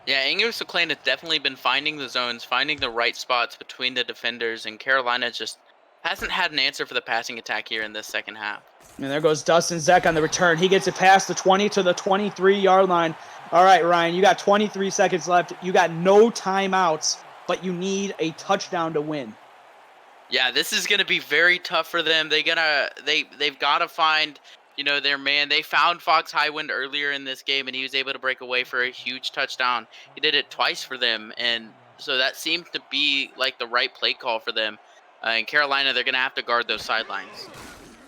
Yeah, Angus McLean has definitely been finding the zones, finding the right spots between the defenders, and Carolina just hasn't had an answer for the passing attack here in this second half. And there goes Dustin Zach on the return. He gets it past the 20 to the 23-yard line. All right, Ryan, you got 23 seconds left. You got no timeouts, but you need a touchdown to win. Yeah, this is going to be very tough for them. They've got to find, their man. They found Fox Highwind earlier in this game, and he was able to break away for a huge touchdown. He did it twice for them, and so that seemed to be like the right play call for them. In Carolina, they're going to have to guard those sidelines.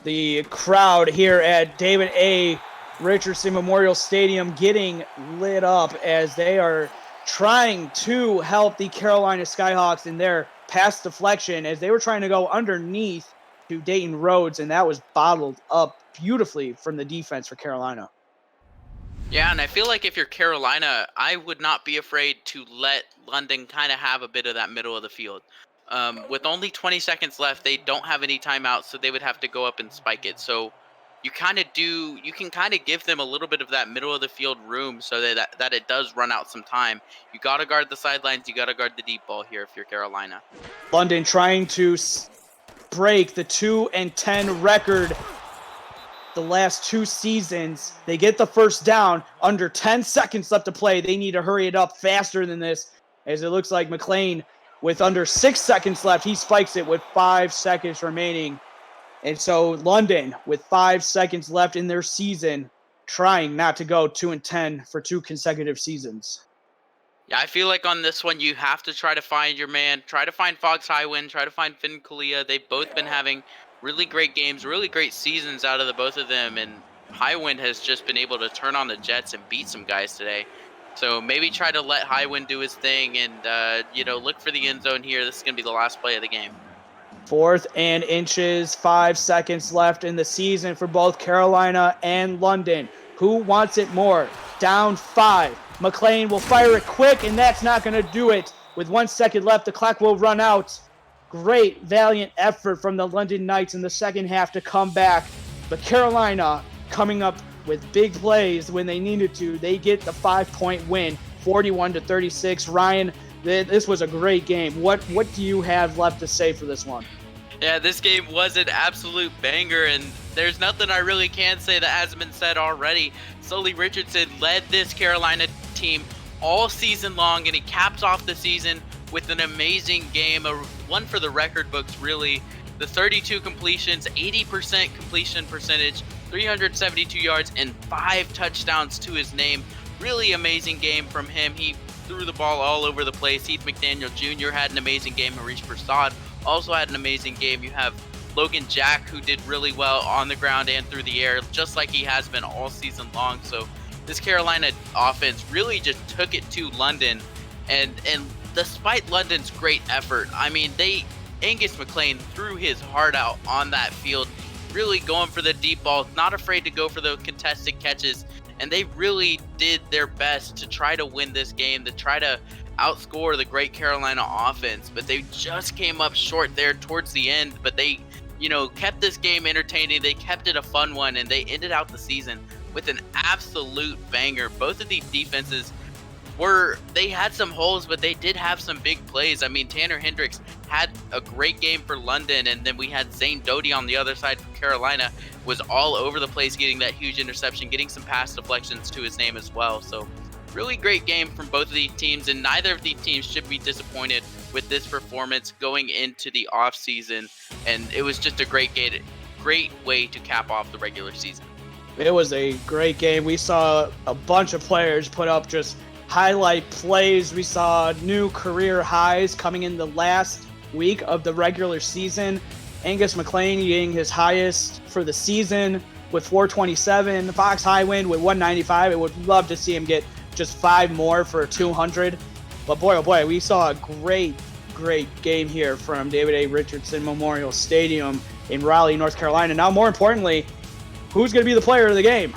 The crowd here at David A. Richardson Memorial Stadium getting lit up as they are trying to help the Carolina Skyhawks in their pass deflection as they were trying to go underneath to Dayton Rhodes, and that was bottled up beautifully from the defense for Carolina. Yeah, and I feel like if you're Carolina, I would not be afraid to let London kind of have a bit of that middle of the field. With only 20 seconds left, they don't have any timeouts, so they would have to go up and spike it. So you can kind of give them a little bit of that middle of the field room so that it does run out some time. You got to guard the sidelines. You got to guard the deep ball here if you're Carolina. London trying to break the 2-10 record the last 2 seasons. They get the first down. Under 10 seconds left to play. They need to hurry it up faster than this, as it looks like McLean, with under 6 seconds left, he spikes it with 5 seconds remaining. And so London, with 5 seconds left in their season, trying not to go 2-10 for 2 consecutive seasons. Yeah, I feel like on this one, you have to try to find your man. Try to find Fox Highwind. Try to find Finn Kalia. They've both been having really great games, really great seasons out of the both of them. And Highwind has just been able to turn on the Jets and beat some guys today. So maybe try to let Highwind do his thing and, look for the end zone here. This is going to be the last play of the game. 4th and inches, 5 seconds left in the season for both Carolina and London. Who wants it more? Down 5. McLean will fire it quick, and that's not going to do it. With 1 second left, the clock will run out. Great, valiant effort from the London Knights in the second half to come back. But Carolina coming up with big plays when they needed to. They get the 5-point win, 41-36. Ryan, this was a great game. What do you have left to say for this one? Yeah, this game was an absolute banger, and there's nothing I really can say that hasn't been said already. Sully Richardson led this Carolina team all season long, and he caps off the season with an amazing game, one for the record books, really. The 32 completions, 80% completion percentage, 372 yards, and 5 touchdowns to his name. Really amazing game from him. He threw the ball all over the place. Heath McDaniel Jr. had an amazing game. Harish Prasad also had an amazing game. You have Logan Jack, who did really well on the ground and through the air, just like he has been all season long. So this Carolina offense really just took it to London, and despite London's great effort, I mean, Angus McLean threw his heart out on that field, really going for the deep ball, not afraid to go for the contested catches, and they really did their best to try to win this game, to try to outscore the great Carolina offense. But they just came up short there towards the end, but they, kept this game entertaining. They kept it a fun one, and they ended out the season with an absolute banger. Both of these defenses they had some holes, but they did have some big plays. I mean, Tanner Hendricks had a great game for London, and then we had Zane Doty on the other side for Carolina, was all over the place, getting that huge interception, getting some pass deflections to his name as well. So really great game from both of these teams, and neither of these teams should be disappointed with this performance going into the offseason. And it was just a great way to cap off the regular season. It was a great game. We saw a bunch of players put up just highlight plays. We saw new career highs coming in the last week of the regular season. Angus McLean getting his highest for the season with 427. Fox Highwind with 195. I would love to see him get just 5 more for 200. But boy, oh boy, we saw a great game here from David A. Richardson Memorial Stadium in Raleigh, North Carolina. Now, more importantly, who's going to be the player of the game?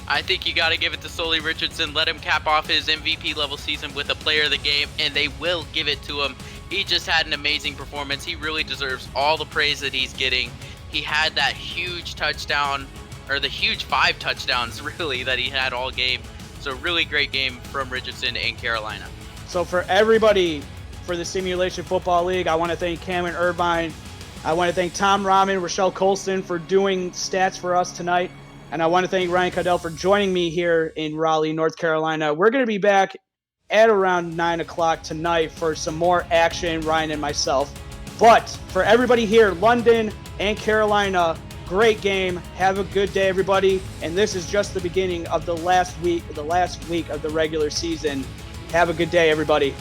I think you got to give it to Sully Richardson. Let him cap off his MVP level season with a player of the game, and they will give it to him. He just had an amazing performance. He really deserves all the praise that he's getting. He had that huge touchdown, or the huge 5 touchdowns, really, that he had all game. So really great game from Richardson and Carolina. So for everybody for the Simulation Football League, I want to thank Cameron Irvine. I want to thank Tom Rahman, Rochelle Colston for doing stats for us tonight. And I want to thank Ryan Caudell for joining me here in Raleigh, North Carolina. We're going to be back at around 9 o'clock tonight for some more action, Ryan and myself. But for everybody here, London and Carolina, great game. Have a good day, everybody. And this is just the beginning of the last week of the regular season. Have a good day, everybody.